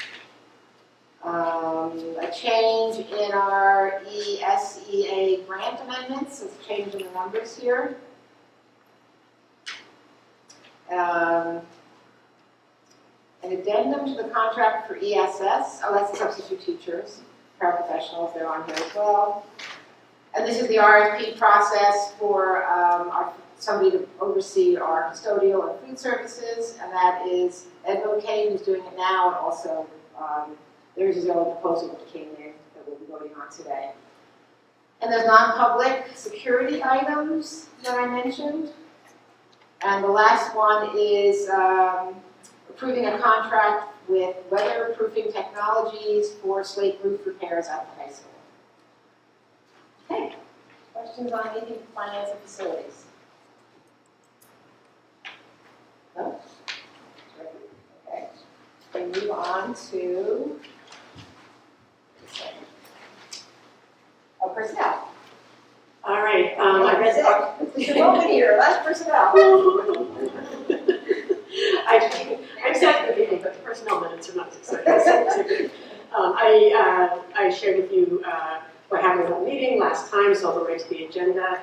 A change in our ESEA grant amendments, it's a change in the numbers here. An addendum to the contract for ESS, oh, that's the substitute teachers, paraprofessionals, they're on here as well. And this is the RFP process for somebody to oversee our custodial and food services, and that is Ed O'Kane, who's doing it now, and also there's his own proposal that came in that we'll be voting on today. And there's non-public security items that I mentioned. And the last one is approving a contract with weatherproofing technologies for slate roof repairs at the high school. Okay, questions on anything finance and facilities? No? Okay, we move on to personnel. All right, There's a moment here, that's personnel. I'm sad at the beginning, but the personnel minutes are not as exciting. I shared with you what happened at the meeting last time, so I'll go right to the agenda.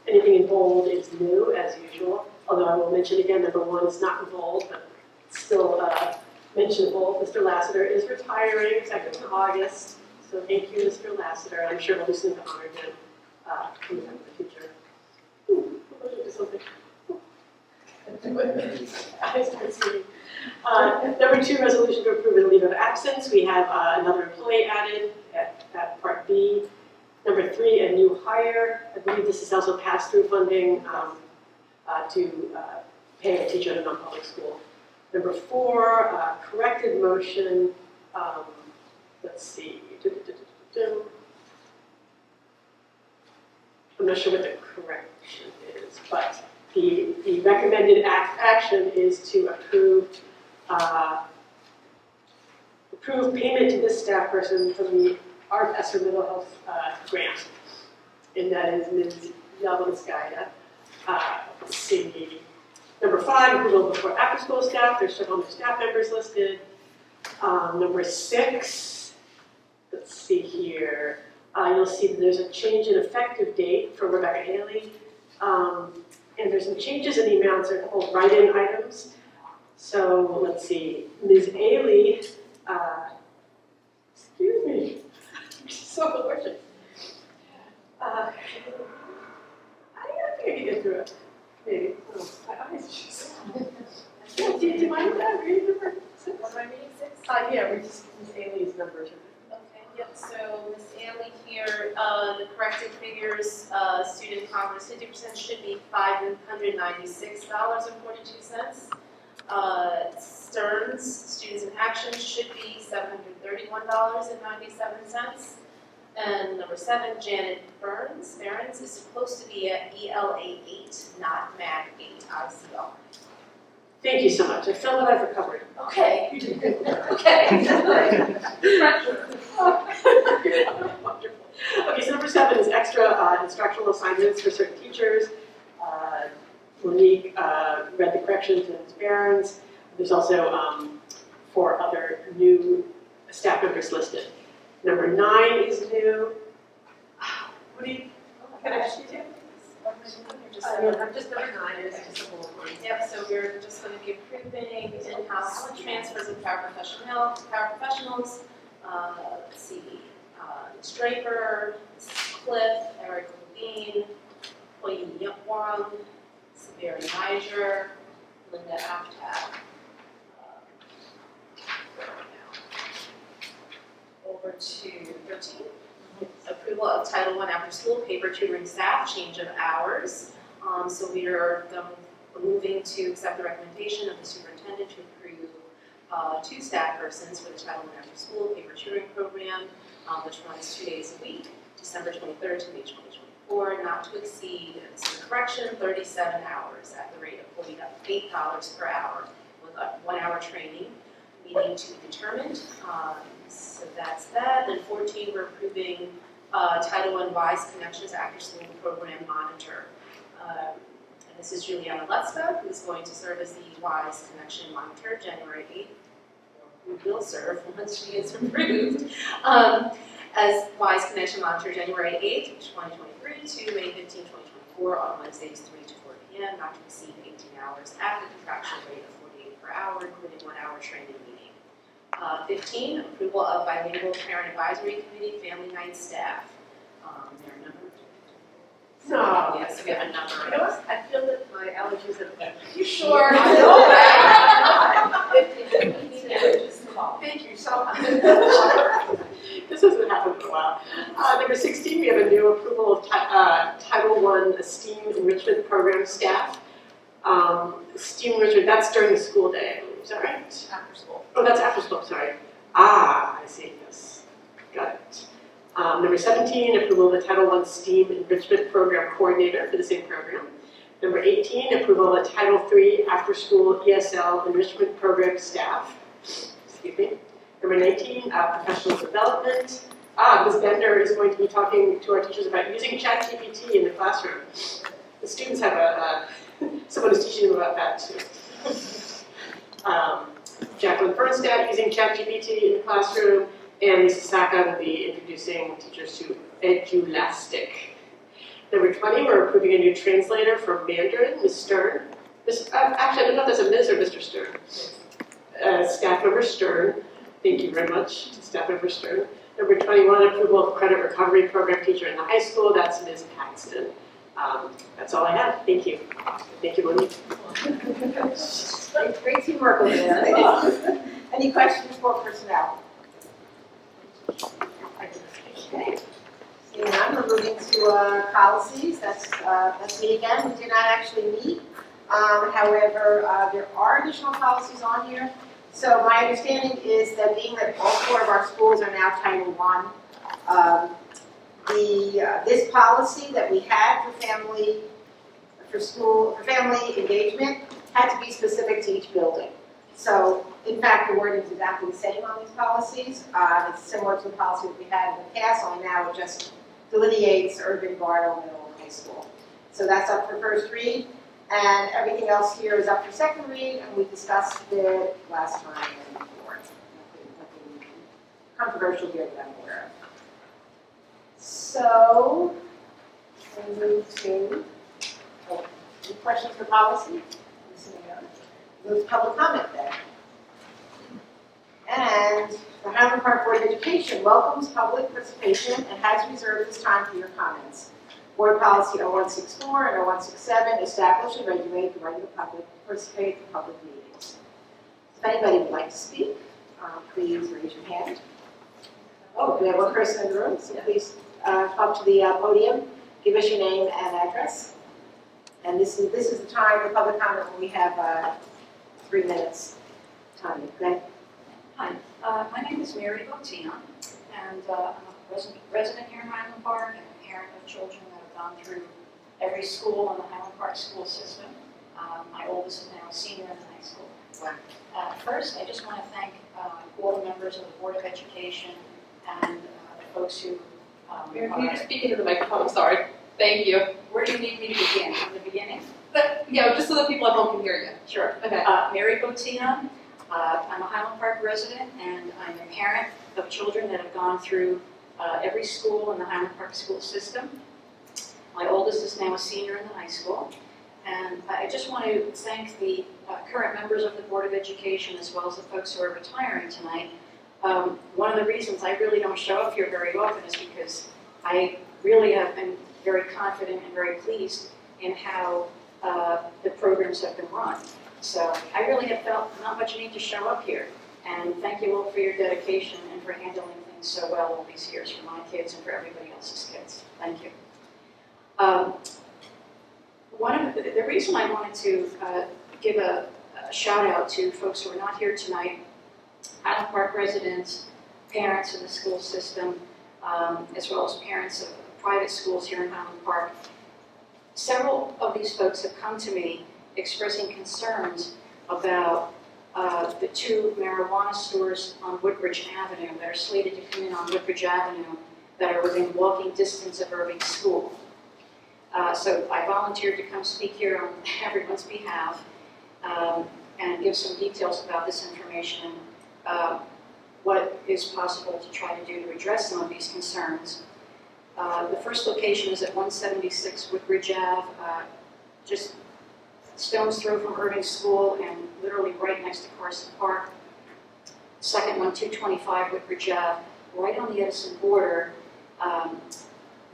Anything in bold is new, as usual, although I will mention again, number 1 is not in bold, but still mentionable. Mr. Lassiter is retiring effective in August, so thank you, Mr. Lassiter. I'm sure we'll do something to honor him in the future. Ooh, I'm going to do something. I start seeing. Number 2, resolution to approve a leave of absence. We have another employee added at part B. Number 3, a new hire. I believe this is also pass-through funding to pay a teacher in a non-public school. Number 4, corrected motion. Let's see. I'm not sure what the correction is, but the recommended action is to approve the approve payment to this staff person from the Art Esser Mental Health grant. And that is Ms. Yablonskaya. Let's see. Number 5, approval before after school staff. There's several new staff members listed. Number 6, let's see here. You'll see that there's a change in effective date for Rebecca Haley. And there's some changes in the amounts. They're called write-in items. So let's see. Ms. Ailey, excuse me. So gorgeous. I think I can get through it. Maybe. Oh, my eyes just. Do you mind if I read number 6? What am I reading, 6? Yeah, we just Ms. Ailey's numbers. Okay, yep, so Ms. Ailey here, the corrected figures, student congress, 50% should be $596.42. Stearns, students in action, should be $731.97. And number 7, Janet Barnes is supposed to be at ELA 8, not MAG 8, ICR. Thank you so much. I feel that I've recovered. Okay, you did good. Okay. Wonderful. Okay, so number 7 is extra instructional assignments for certain teachers. Monique read the corrections to Ms. Barons. There's also 4 other new staff members listed. Number 9 is new. What do you, can I ask you to? I'm just number 9, it's just a bullet point. Yep, so we're just going to be approving in-house transfers of paraprofessionals. Let's see, Ms. Draper, Mrs. Cliff, Eric Levine, Hui Wang, Saberi Niger, Linda Aftab. Over to 13. Approval of Title I after school paper tutoring staff, change of hours. So we are moving to accept the recommendation of the superintendent to approve 2 staff persons for the Title I after school paper tutoring program, which runs 2 days a week, December 23rd to May 2024, not to exceed, some correction, 37 hours at the rate of $48 per hour with a 1-hour training. Meeting to be determined. So that's that. Then 14, we're approving Title I WISE Connections After School Program Monitor. And this is Juliana Lutzka, who's going to serve as the WISE Connection Monitor January 8th, or who will serve once she is approved, as WISE Connection Monitor January 8th, 2023 to May 15, 2024 on Wednesdays 3 to 4 p.m., not to exceed 18 hours at the contractual rate of $48 per hour, including 1-hour training meeting. 15, approval of bilingual parent advisory committee family night staff. There are number. No. Yes, we have a number. You know what? I feel that my allergies have been. You sure? I know, right? Thank you so much. This hasn't happened in a while. Number 16, we have a new approval of Title I STEAM Enrichment Program staff. STEAM enrichment, that's during the school day, I believe. Is that right? After school. Oh, that's after school, sorry. I see, yes. Got it. Number 17, approval of the Title I STEAM Enrichment Program Coordinator for the same program. Number 18, approval of the Title III After School ESL Enrichment Program staff. Excuse me. Number 19, professional development. Ms. Bender is going to be talking to our teachers about using ChatGPT in the classroom. The students have someone who's teaching them about that too. Jacqueline Fernstadt using ChatGPT in the classroom, and Lisa Saka will be introducing teachers to Edulastic. Number 20, we're approving a new translator for Mandarin, Ms. Stern. Actually, I don't know if that's a Ms. or Mr. Stern. Staff member Stern, thank you very much to staff member Stern. Number 21, approval of credit recovery program teacher in the high school, that's Ms. Paxton. That's all I have. Thank you. Thank you, Monique. Great teamwork over there. Any questions for personnel? Okay. Seeing none, we're moving to policies. That's me again. We did not actually meet. However, there are additional policies on here. So my understanding is that being that all 4 of our schools are now Title I, this policy that we had for family engagement had to be specific to each building. So, in fact, the wording is exactly the same on these policies. It's similar to the policy that we had in the past, only now it just delineates urban, rural, middle, and high school. So that's up for first read, and everything else here is up for second read, and we discussed it last time and before. Nothing controversial here that I'm aware of. So, we move to, any questions for policy? Move to public comment then. And the Highland Park Board of Education welcomes public participation and has reserved this time for your comments. Board Policy 0164 and 0167 establish and regulate the right of the public to participate in public meetings. If anybody would like to speak, please raise your hand. Oh, we have one person in the room, so please come to the podium, give us your name and address. And this is the time for public comment when we have 3 minutes. Tanya, go ahead. Hi, my name is Mary Botina, and I'm a resident here in Highland Park and a parent of children that have gone through every school in the Highland Park school system. My oldest is now a senior in high school. Wow. First, I just want to thank all the members of the Board of Education and the folks who Mary, can you just speak into the microphone? I'm sorry. Thank you. Where do you need me to begin? From the beginning? Yeah, just so the people at home can hear you. Sure. Okay. Mary Botina. I'm a Highland Park resident, and I'm a parent of children that have gone through every school in the Highland Park school system. My oldest is now a senior in the high school. And I just want to thank the current members of the Board of Education as well as the folks who are retiring tonight. One of the reasons I really don't show up here very often is because I really have been very confident and very pleased in how the programs have been run. So I really have felt not much need to show up here. And thank you all for your dedication and for handling things so well all these years for my kids and for everybody else's kids. Thank you. The reason I wanted to give a shout out to folks who are not here tonight, Highland Park residents, parents in the school system, as well as parents of private schools here in Highland Park. Several of these folks have come to me expressing concerns about the 2 marijuana stores on Woodbridge Avenue that are slated to come in on Woodbridge Avenue that are within walking distance of Irving School. So I volunteered to come speak here on everyone's behalf and give some details about this information, what is possible to try to do to address some of these concerns. The first location is at 176 Woodbridge Ave, just stone's throw from Irving School and literally right next to Carson Park. Second one, 225 Woodbridge Ave, right on the Edison border.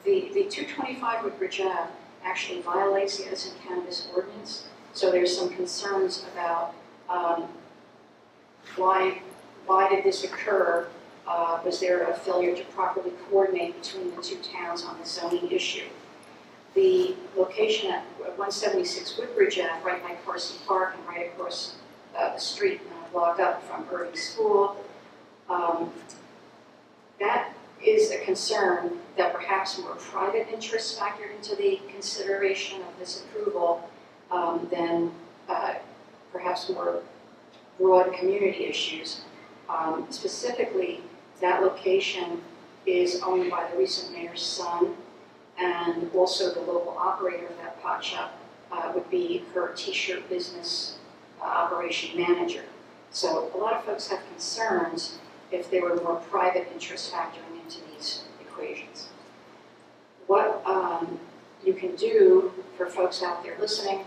The 225 Woodbridge Ave actually violates the Edison Cannabis Ordinance, so there's some concerns about why did this occur? Was there a failure to properly coordinate between the 2 towns on the zoning issue? The location at 176 Woodbridge Ave, right by Carson Park and right across the street, a block up from Irving School, that is a concern that perhaps more private interests factored into the consideration of this approval than perhaps more broad community issues. Specifically, that location is owned by the recent mayor's son, and also the local operator of that pot shop would be her t-shirt business operation manager. So a lot of folks have concerns if there were more private interests factoring into these equations. What you can do for folks out there listening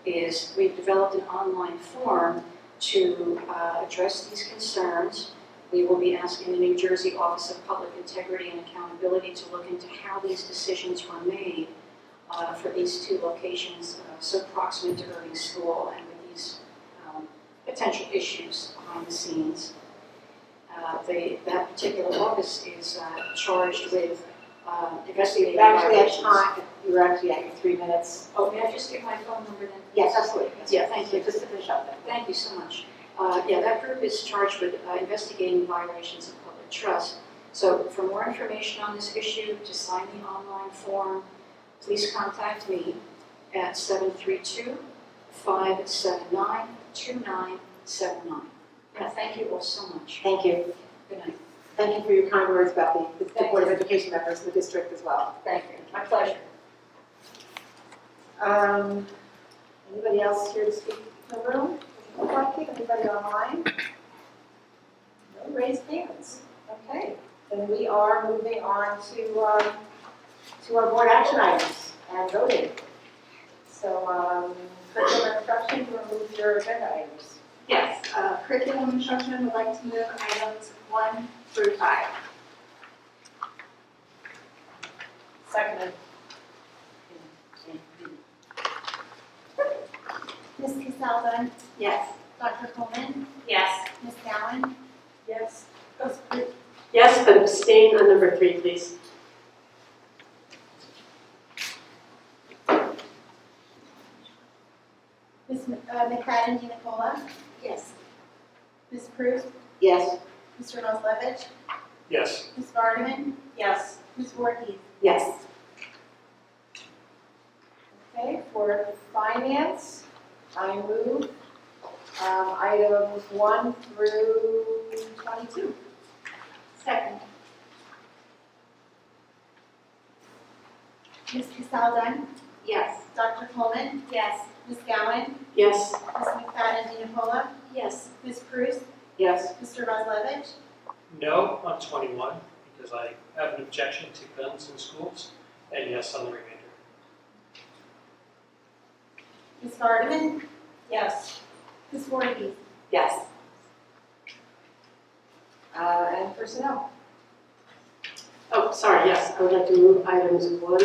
is we've developed an online form to address these concerns. We will be asking the New Jersey Office of Public Integrity and Accountability to look into how these decisions were made for these 2 locations so proximate to Irving School and with these potential issues behind the scenes. That particular office is charged with investigating Actually, at violations. time, you're actually at your 3 minutes. Oh, may I just give my phone number then? Yes, absolutely. Yeah, thank you. Just to finish up then. Thank you so much. Yeah, that group is charged with investigating violations of public trust. So for more information on this issue, to sign the online form, please contact me at 579-2979. Yeah, thank you all so much. Thank you. Good night. Thank you for your kind words about the Board of Education members of the district as well. Thank you. My pleasure. Anybody else here to speak in the room? Anybody online? No raised hands. Okay, then we are moving on to our board action items and voting. So, curriculum and instruction, you want to move your agenda items? Yes, curriculum instruction, would like to move items 1 through 5. Seconded. Ms. Casaldo? Yes. Dr. Coleman? Yes. Ms. Gowan? Yes. Yes, but abstain on number 3, please. Ms. McFadden DiNicola? Yes. Ms. Prus? Yes. Mr. Roslevich? Yes. Ms. Vardaman? Yes. Ms. Voorhees? Yes. Okay, for finance, I move items 1 through 22. Second. Ms. Casaldo? Yes. Dr. Coleman? Yes. Ms. Gowan? Yes. Ms. McFadden DiNicola? Yes. Ms. Prus? Yes. Mr. Roslevich? No on 21, because I have an objection to guns in schools, and yes on the remainder. Ms. Vardaman? Yes. Ms. Voorhees? Yes. And personnel. Oh, sorry, yes, I would like to move items 1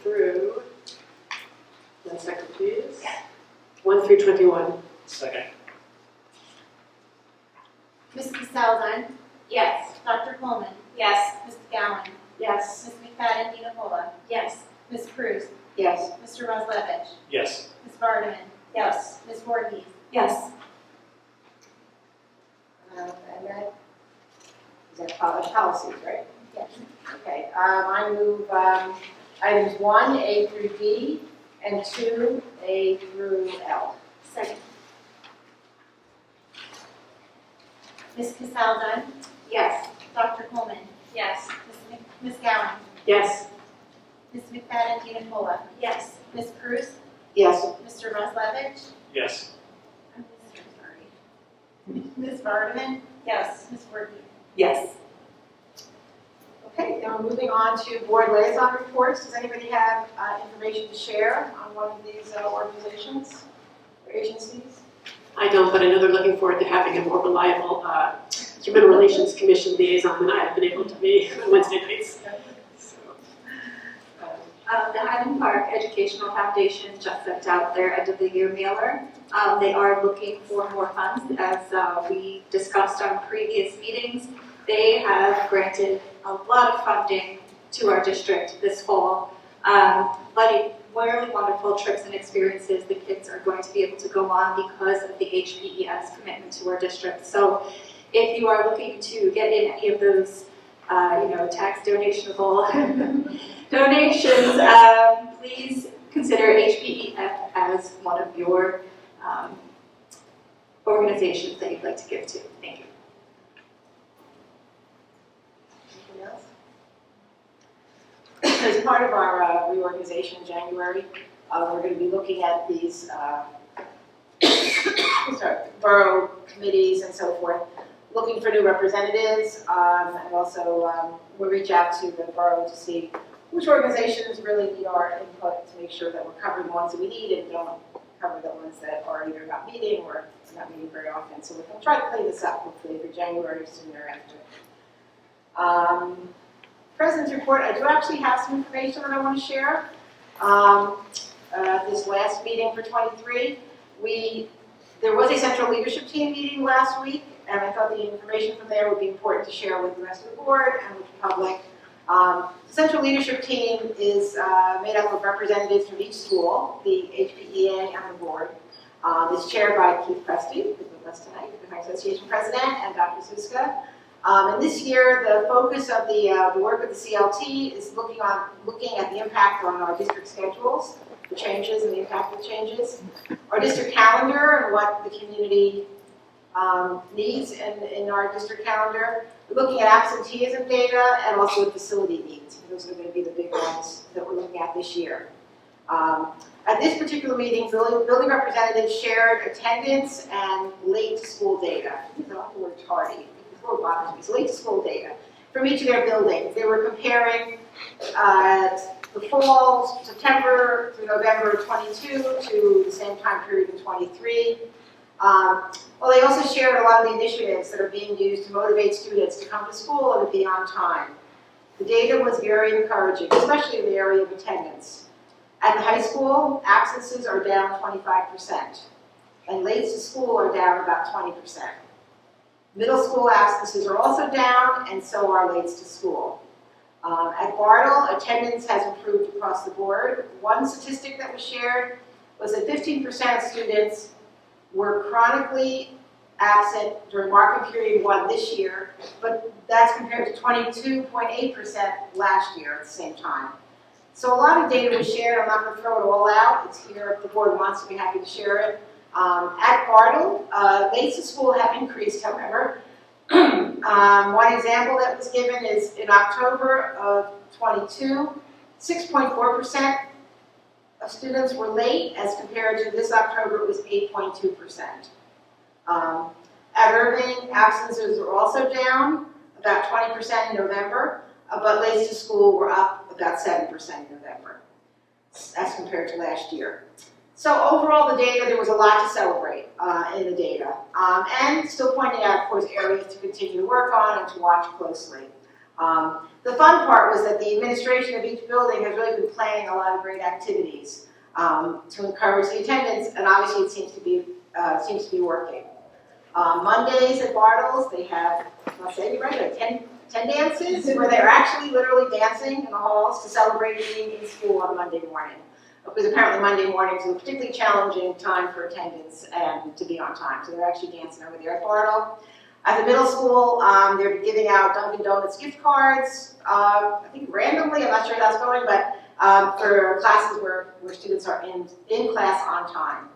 through, 1 second please. 1 through 21. Second. Ms. Casaldo? Yes. Dr. Coleman? Yes. Ms. Gowan? Yes. Ms. McFadden DiNicola? Yes. Ms. Prus? Yes. Mr. Roslevich? Yes. Ms. Vardaman? Yes. Ms. Voorhees? Yes. And that is that policies, right? Yes. Okay, I move items 1, A through D, and 2, A through L. Second. Ms. Casaldo? Yes. Dr. Coleman? Yes. Ms. Gowan? Yes. Ms. McFadden DiNicola? Yes. Ms. Prus? Yes. Mr. Roslevich? Yes. I'm so sorry. Ms. Vardaman? Yes. Ms. Voorhees? Yes. Okay, now we're moving on to board liaison reports. Does anybody have information to share on one of these organizations or agencies? I don't, but I know they're looking forward to having a more reliable Human Relations Commission liaison than I have been able to be on Wednesday nights. So, The Highland Park Educational Foundation just sent out their end of the year mailer. They are looking for more funds, as we discussed on previous meetings. They have granted a lot of funding to our district this fall. But really wonderful trips and experiences the kids are going to be able to go on because of the HPES commitment to our district. So if you are looking to get in any of those, tax donationable donations, please consider HPEF as one of your organizations that you'd like to give to. Thank you. Anything else? As part of our reorganization in January, we're going to be looking at these borough committees and so forth, looking for new representatives, and also we'll reach out to the borough to see which organizations really need our input to make sure that we're covering the ones that we need and don't cover the ones that are either not meeting or not meeting very often. So we're going to try to clean this up hopefully for January or soon thereafter. President's report, I do actually have some information that I want to share. This last meeting for 23, there was a central leadership team meeting last week, and I thought the information from there would be important to share with the rest of the board and with the public. The central leadership team is made up of representatives from each school, the HPEA and the board. It's chaired by Keith Presty, who's with us tonight, the High Association President, and Dr. Suska. And this year, the focus of the work of the CLT is looking at the impact on our district schedules, the changes and the impact of changes, our district calendar and what the community needs in our district calendar. We're looking at absenteeism data and also at facility needs. Those are going to be the big ones that we're looking at this year. At this particular meeting, building representatives shared attendance and late to school data. I don't the word tardy. So late to school data from each of their buildings. They were comparing the fall, September through November of 22 to the same time period in 23. Well, they also shared a lot of the initiatives that are being used to motivate students to come to school and to be on time. The data was very encouraging, especially in the area of attendance. At the high school, absences are down 25%, and lates to school are down about 20%. Middle school absences are also down, and so are lates to school. At Bartle, attendance has improved across the board. One statistic that was shared was that 15% of students were chronically absent during marking period 1 this year, but that's compared to 22.8% last year at the same time. So a lot of data was shared. I'm not going to throw it all out. It's here if the board wants to be happy to share it. At Bartle, lates to school have increased, however. One example that was given is in October of 22, 6.4% of students were late as compared to this October, it was 8.2%. At Irving, absences were also down, about 20% in November, but lates to school were up about 7% in November as compared to last year. So overall, the data, there was a lot to celebrate in the data. And still pointing out, of course, areas to continue to work on and to watch closely. The fun part was that the administration of each building has really been planning a lot of great activities to encourage the attendance, and obviously it seems to be working. Mondays at Bartles, they have, I'll say it right, 10 dances where they're actually literally dancing in the halls to celebrate being in school on Monday morning. Because apparently Monday mornings is a particularly challenging time for attendance and to be on time. So they're actually dancing over there at Bartle. At the middle school, they're giving out Dunkin' Donuts gift cards, I think randomly, I'm not sure how it's going, but for classes where students are in class on time.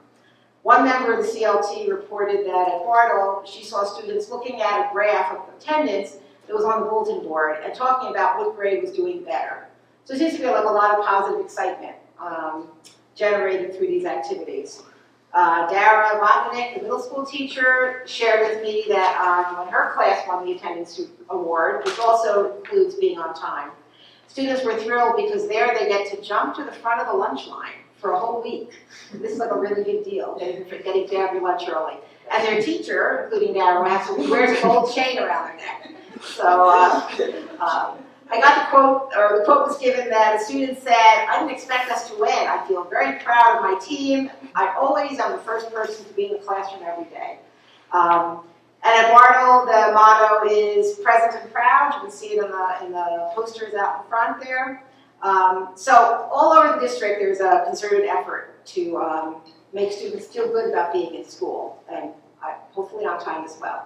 One member of the CLT reported that at Bartle, she saw students looking at a graph of attendance that was on the bulletin board and talking about what grade was doing better. So it seems to be like a lot of positive excitement generated through these activities. Dara Botnick, the middle school teacher, shared with me that when her class won the attendance award, which also includes being on time, students were thrilled because there they get to jump to the front of the lunch line for a whole week. This is like a really big deal, getting to have your lunch early. And their teacher, including Dara, wears a gold chain around their neck. So I got the quote, or the quote was given that a student said, "I didn't expect us to win. I feel very proud of my team. I always am the first person to be in the classroom every day." And at Bartle, the motto is present and proud. You can see it in the posters out in front there. So all over the district, there's a concerted effort to make students feel good about being in school, and hopefully on time as well.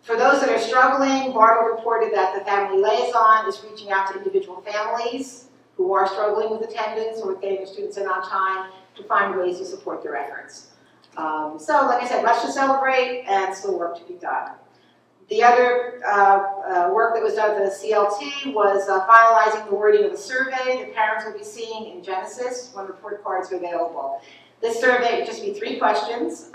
For those that are struggling, Bartle reported that the family liaison is reaching out to individual families who are struggling with attendance or with getting their students in on time to find ways to support their efforts. So, like I said, much to celebrate and still work to be done. The other work that was done at the CLT was finalizing the wording of a survey that parents will be seeing in Genesis when report cards are available. This survey will just be 3 questions.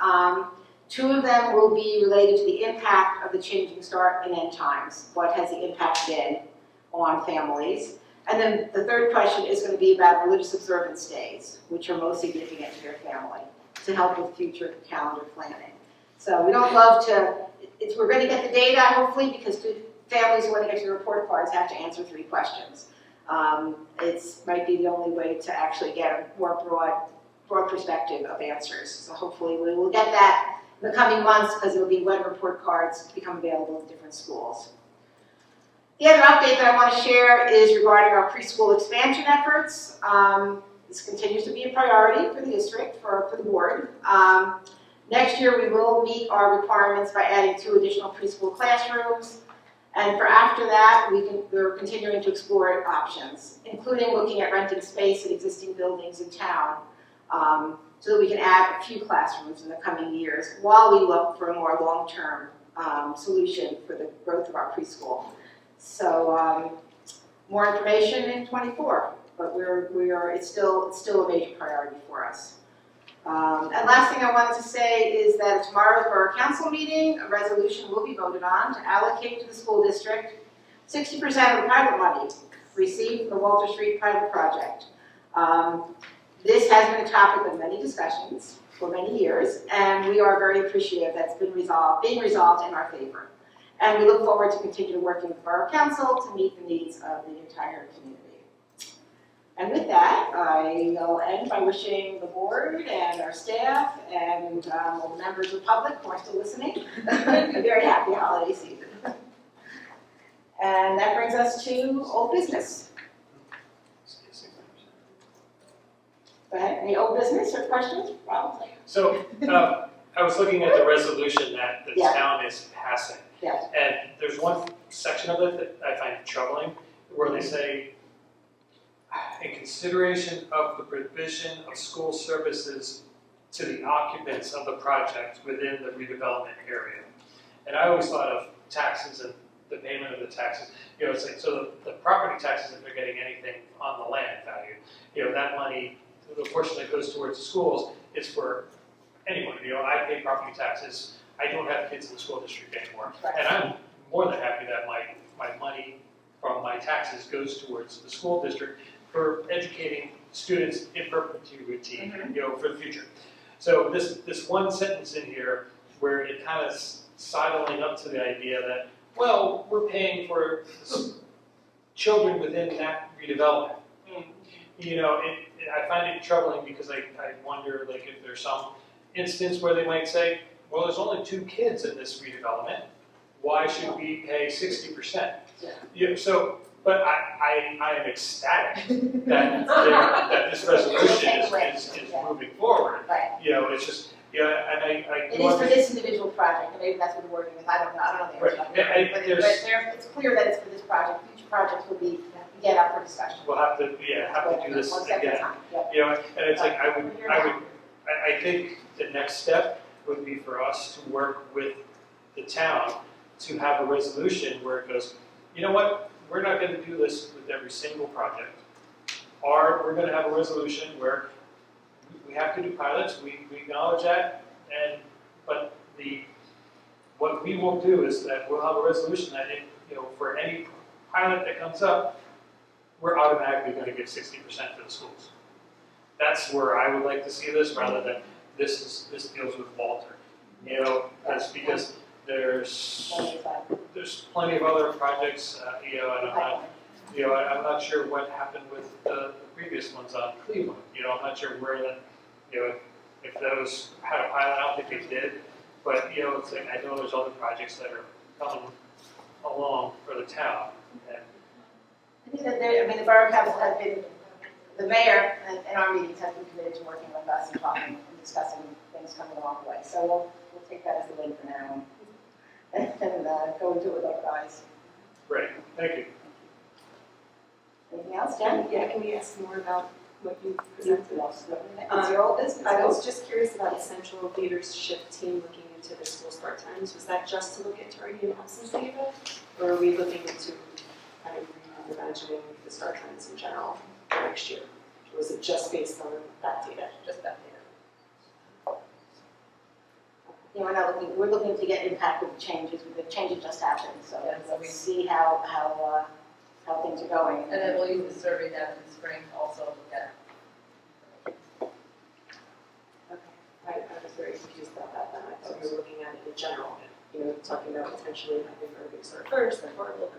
2 of them will be related to the impact of the changing start and end times. What has the impact been on families? And then the 3rd question is going to be about religious observance days, which are most significant to their family, to help with future calendar planning. So we don't love to, we're going to get the data, hopefully, because families who want to get to the report cards have to answer 3 questions. It might be the only way to actually get a more broad perspective of answers. So hopefully we will get that in the coming months, because it will be when report cards become available in different schools. The other update that I want to share is regarding our preschool expansion efforts. This continues to be a priority for the district, for the board. Next year, we will meet our requirements by adding 2 additional preschool classrooms. And for after that, we're continuing to explore options, including looking at renting space in existing buildings in town, so that we can add a few classrooms in the coming years while we look for a more long-term solution for the growth of our preschool. So more information in '24, but it's still a major priority for us. And last thing I wanted to say is that tomorrow for our council meeting, a resolution will be voted on to allocate to the school district 60% of the pilot money received from the Walter Street pilot project. This has been a topic of many discussions for many years, and we are very appreciative that it's being resolved in our favor. And we look forward to continue working with our council to meet the needs of the entire community. And with that, I will end by wishing the board and our staff and all the members of the public who are still listening a very happy holiday season. And that brings us to old business. Go ahead, any old business or questions? Rob? So, I was looking at the resolution that the Yeah. town is passing. Yes. And there's one section of it that I find troubling, where they say, in consideration of the provision of school services to the occupants of the project within the redevelopment area. And I always thought of taxes and the payment of the taxes. You know, it's like, so the property taxes, if they're getting anything on the land value, you know, that money, the portion that goes towards the schools is for anyone. You know, I pay property taxes. I don't have kids in the school district anymore. And I'm more than happy that my money from my taxes goes towards the school district for educating students in perpetuity, you know, for the future. So this one sentence in here where it kind of sidling up to the idea that, well, we're paying for children within that redevelopment. You know, I find it troubling because I wonder, like, if there's some instance where they might say, well, there's only 2 kids in this redevelopment. Why should we pay 60%? You know, so, but I am ecstatic that this resolution is moving forward. Right. You know, it's just, yeah, and I It is for this individual project, and maybe that's what we're working with, I don't know the answer. Right. But it's clear that it's for this project, future projects will be, get up for discussion. We'll have to do this One step at a again. time. Yep. You know, and it's like, I think the next step would be for us to work with the town to have a resolution where it goes, you know what, we're not gonna do this with every single project. Or we're gonna have a resolution where we have to do pilots, we acknowledge that, but what we will do is that we'll have a resolution that for any pilot that comes up, we're automatically gonna give 60% to the schools. That's where I would like to see this, rather than this deals with Walter. You know, that's because there's plenty of other projects, and I'm not sure what happened with the previous ones on Cleveland. I'm not sure where that, if those had a pilot, I don't think they did. But, it's like, I know there's other projects that are coming along for the town. And I think that the Borough Council has been, the mayor in our meetings has been committed to working with us and talking and discussing things coming along the way. So we'll take that as the win for now and go into it with open eyes. Great, thank you. Anything else, Jen? Yeah, can we ask more about what you presented? It's your old business. I was just curious about the central leadership team looking into the school start times. Was that just to look at tardy and absence data? Or are we looking into kind of reimagining the start times in general for next year? Or was it just based on that data? Just that data? We're looking to get impact of the changes. The changes just happened, so let's see how things are going. And then we'll use the survey data in the spring to also look at. I was very confused about that then. I thought we were looking at it in general, talking about potentially having urban start first, then Bartlett,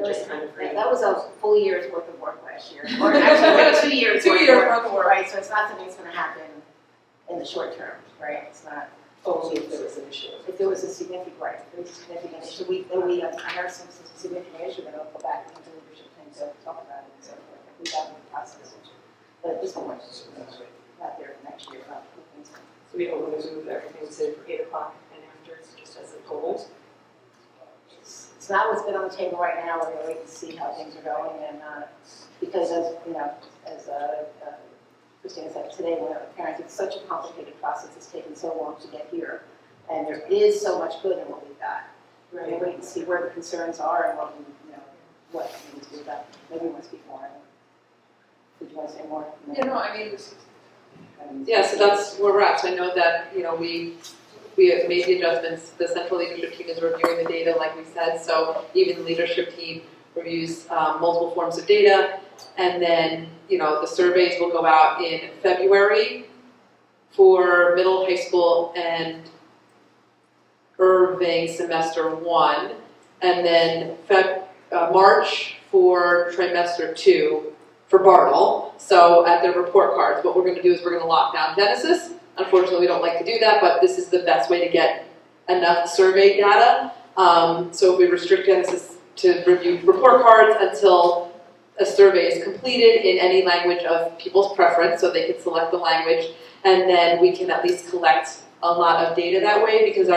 just kind of That was a full year's worth of work last year, or actually 2 years. 2 years worth of work. Right, so it's not something that's going to happen in the short term, right? It's not. only if there was an issue. If there was a significant issue, we unearth some significant issue, then I'll go back into the leadership team to talk about it and so forth. We got in the process. But at this point, it's not there for next year. So we don't want to move everything to 8 o'clock and after, just as a goal. So that what's been on the table right now, we're gonna wait to see how things are going, and, because as, you know, as, Christina said today, when parents, it's such a complicated process, it's taken so long to get here, and there is so much good in what we've got. We're gonna wait and see where the concerns are and what, you know, what we need to do about it. Maybe you want to speak more. Did you want to say more? You know, I mean, yeah, so that's where we're at. So I know that, you know, we have made the adjustments. The central leadership team is reviewing the data, like we said. So even the leadership team reviews multiple forms of data. And then, you know, the surveys will go out in February for middle, high school, and Irving semester 1. And then March for trimester 2 for Bartle. So at their report cards, what we're going to do is we're going to lock down Genesis. Unfortunately, we don't like to do that, but this is the best way to get enough survey data. So if we restrict Genesis to review report cards until a survey is completed in any language of people's preference, so they can select the language, and then we can at least collect a lot of data that way, because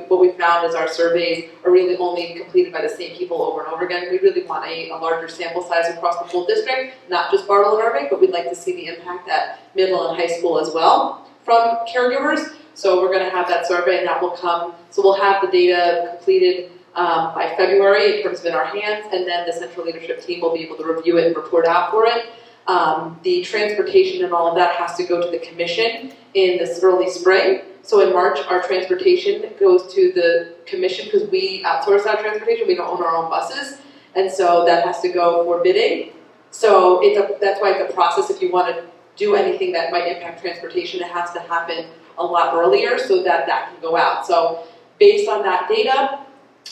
what we found is our surveys are really only completed by the same people over and over again. We really want a larger sample size across the whole district, not just Bartle and Irving, but we'd like to see the impact at middle and high school as well from caregivers. So we're going to have that survey, and that will come. So we'll have the data completed by February in terms of in our hands, and then the central leadership team will be able to review it and report out for it. The transportation and all of that has to go to the commission in this early spring. So in March, our transportation goes to the commission because we outsource our transportation. We don't own our own buses. And so that has to go for bidding. So that's why it's a process. If you want to do anything that might impact transportation, it has to happen a lot earlier so that that can go out. So based on that data,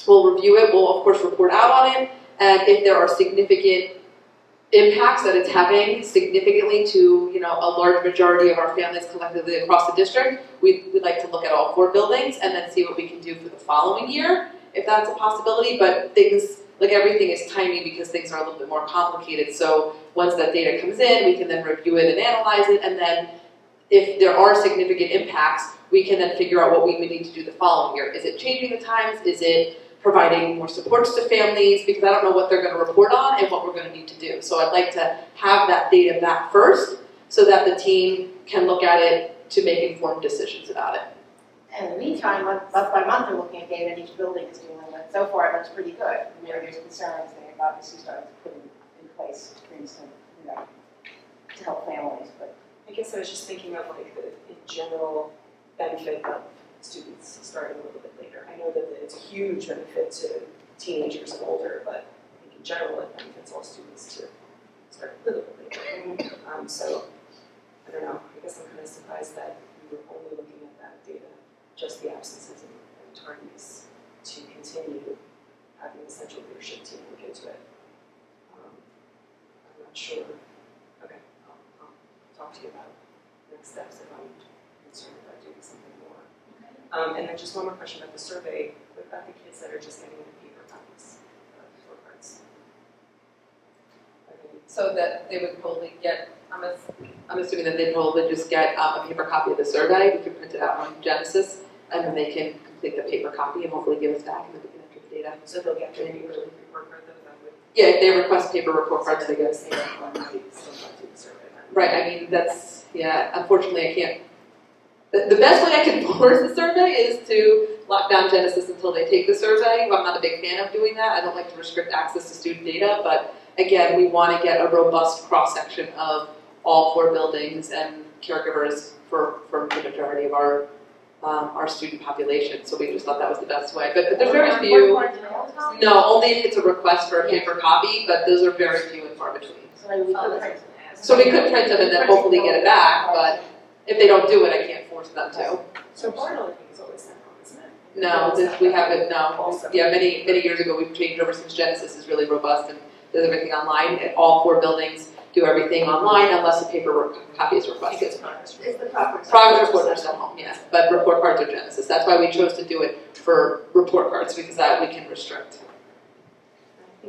we'll review it. We'll, of course, report out on it. And if there are significant impacts that it's having significantly to, you know, a large majority of our families collectively across the district, we'd like to look at all 4 buildings and then see what we can do for the following year, if that's a possibility. But things, like everything, is timing because things are a little bit more complicated. So once that data comes in, we can then review it and analyze it, and then if there are significant impacts, we can then figure out what we would need to do the following year. Is it changing the times? Is it providing more supports to families? Because I don't know what they're going to report on and what we're going to need to do. So I'd like to have that data back first so that the team can look at it to make informed decisions about it. And in the meantime, month by month, we're looking at data that each building is dealing with. So far, it looks pretty good. Where there's concerns, they've obviously started to put in place things to, you know, to help families. But I guess I was just thinking of like the in general benefit of students starting a little bit later. I know that it's a huge benefit to teenagers and older, but I think in general it benefits all students to start a little bit later. So I don't know, I guess I'm kind of surprised that we were only looking at that data, just the absences and tardies, to continue having the central leadership team look into it. I'm not sure. Okay, I'll talk to you about next steps if I'm concerned about doing something more. And then just one more question about the survey. What about the kids that are just getting the paper copies of report cards? so that they would probably get, I'm assuming that they'd probably just get a paper copy of the survey. We can print it out on Genesis, and then they can complete the paper copy and hopefully give us back, and then we can enter the data. So they'll get their paper report card that would. Yeah, if they request paper report cards, they get Say that one might still not do the survey then. Right, I mean, that's, yeah, unfortunately I can't. The best way I can force the survey is to lock down Genesis until they take the survey. I'm not a big fan of doing that. I don't like to restrict access to student data, but again, we want to get a robust cross-section of all 4 buildings and caregivers for the majority of our student population. So we just thought that was the best way. But there's very few. No, only if it's a request for a paper copy, but those are very few and far between. So we could print them and then hopefully get it back, but if they don't do it, I can't force them to. So Bartle, I think, is always sent home, isn't it? No, we haven't, no. Yeah, many years ago, we've changed over since Genesis is really robust and does everything online. All 4 buildings do everything online unless a paper copy is requested. It's the proper. Progress reports are sent home, yes, but report cards are Genesis. That's why we chose to do it for report cards, because that we can restrict.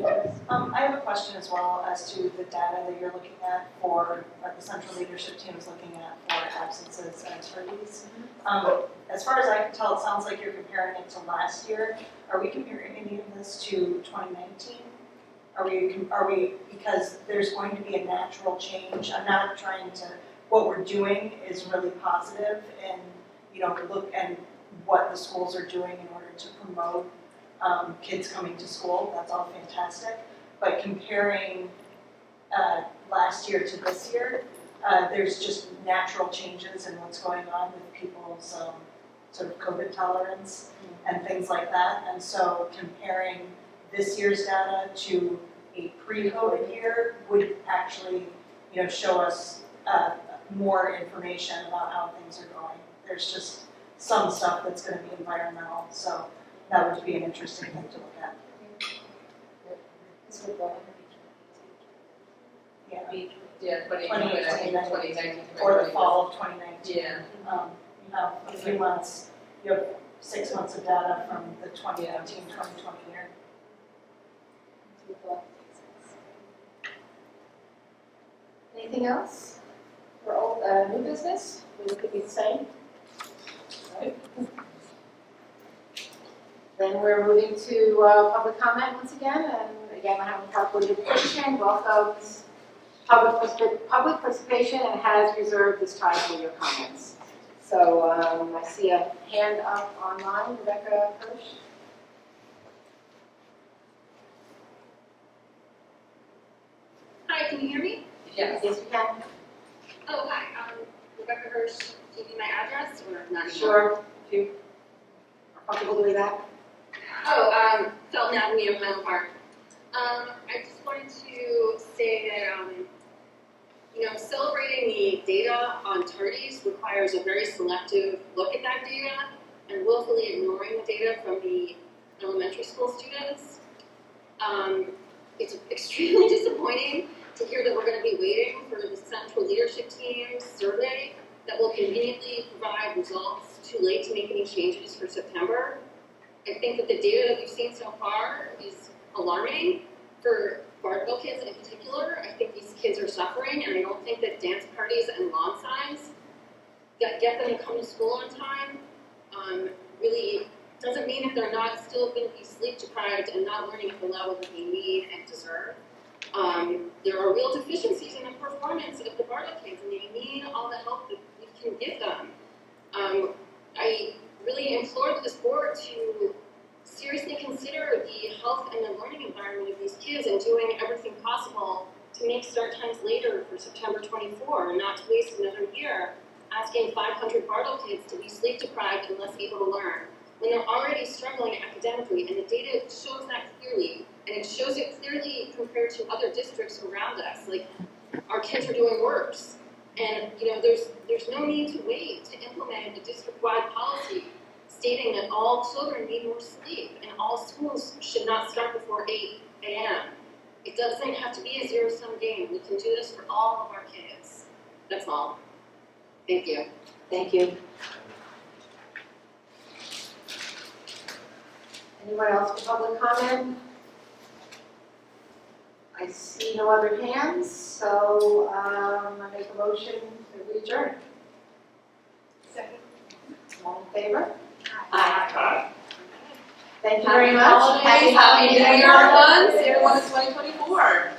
I have a question as well as to the data that you're looking at for, the central leadership team is looking at for absences and tardies. As far as I can tell, it sounds like you're comparing it to last year. Are we comparing any of this to 2019? Are we, because there's going to be a natural change. I'm not trying to, what we're doing is really positive and, look and what the schools are doing in order to promote kids coming to school. That's all fantastic. But comparing last year to this year, there's just natural changes in what's going on with people's sort of COVID tolerance and things like that. And so comparing this year's data to a pre-COVID year would actually, show us more information about how things are going. There's just some stuff that's going to be environmental, so that would be an interesting thing to look at. Yeah. Yeah, 2019, or the fall of 2019. Yeah. You have a few months, you have 6 months of data from the 2019-2020 year. Anything else? For old, new business? We could be the same. Right. Then we're moving to public comment once again, and again, Highland Park Board of Education welcomes public participation and has reserved this time for your comments. So I see a hand up online, Rebecca Hirsch. Hi, can you hear me? Yes. Yes, we can. Oh, hi, Rebecca Hirsch. Do you need my address or not anymore? Sure, if you are comfortable doing that. Oh, Felton Avenue, Highland Park. I just wanted to say that, celebrating the data on tardies requires a very selective look at that data and willfully ignoring the data from the elementary school students. It's extremely disappointing to hear that we're going to be waiting for the central leadership team's survey that will conveniently provide results too late to make any changes for September. I think that the data that we've seen so far is alarming for Bartlett kids in particular. I think these kids are suffering, and I don't think that dance parties and lawn signs that get them to come to school on time really doesn't mean that they're not still going to be sleep deprived and not learning at the level that they need and deserve. There are real deficiencies in the performance of the Bartlett kids, and they need all the help that we can give them. I really implore this board to seriously consider the health and the learning environment of these kids and doing everything possible to make start times later for September 24 and not to waste another year asking 500 Bartlett kids to be sleep deprived and less able to learn when they're already struggling academically, and the data shows that clearly, and it shows it clearly compared to other districts around us. Like, our kids are doing worse, and there's no need to wait to implement a district-wide policy stating that all children need more sleep and all schools should not start before 8 a.m. It doesn't have to be a zero-sum game. We can do this for all of our kids. That's all. Thank you. Thank you. Anyone else for public comment? I see no other hands, so I make a motion to adjourn. Second. All in favor? Aye. Thank you very much. Happy New Year, everyone. See everyone in 2024.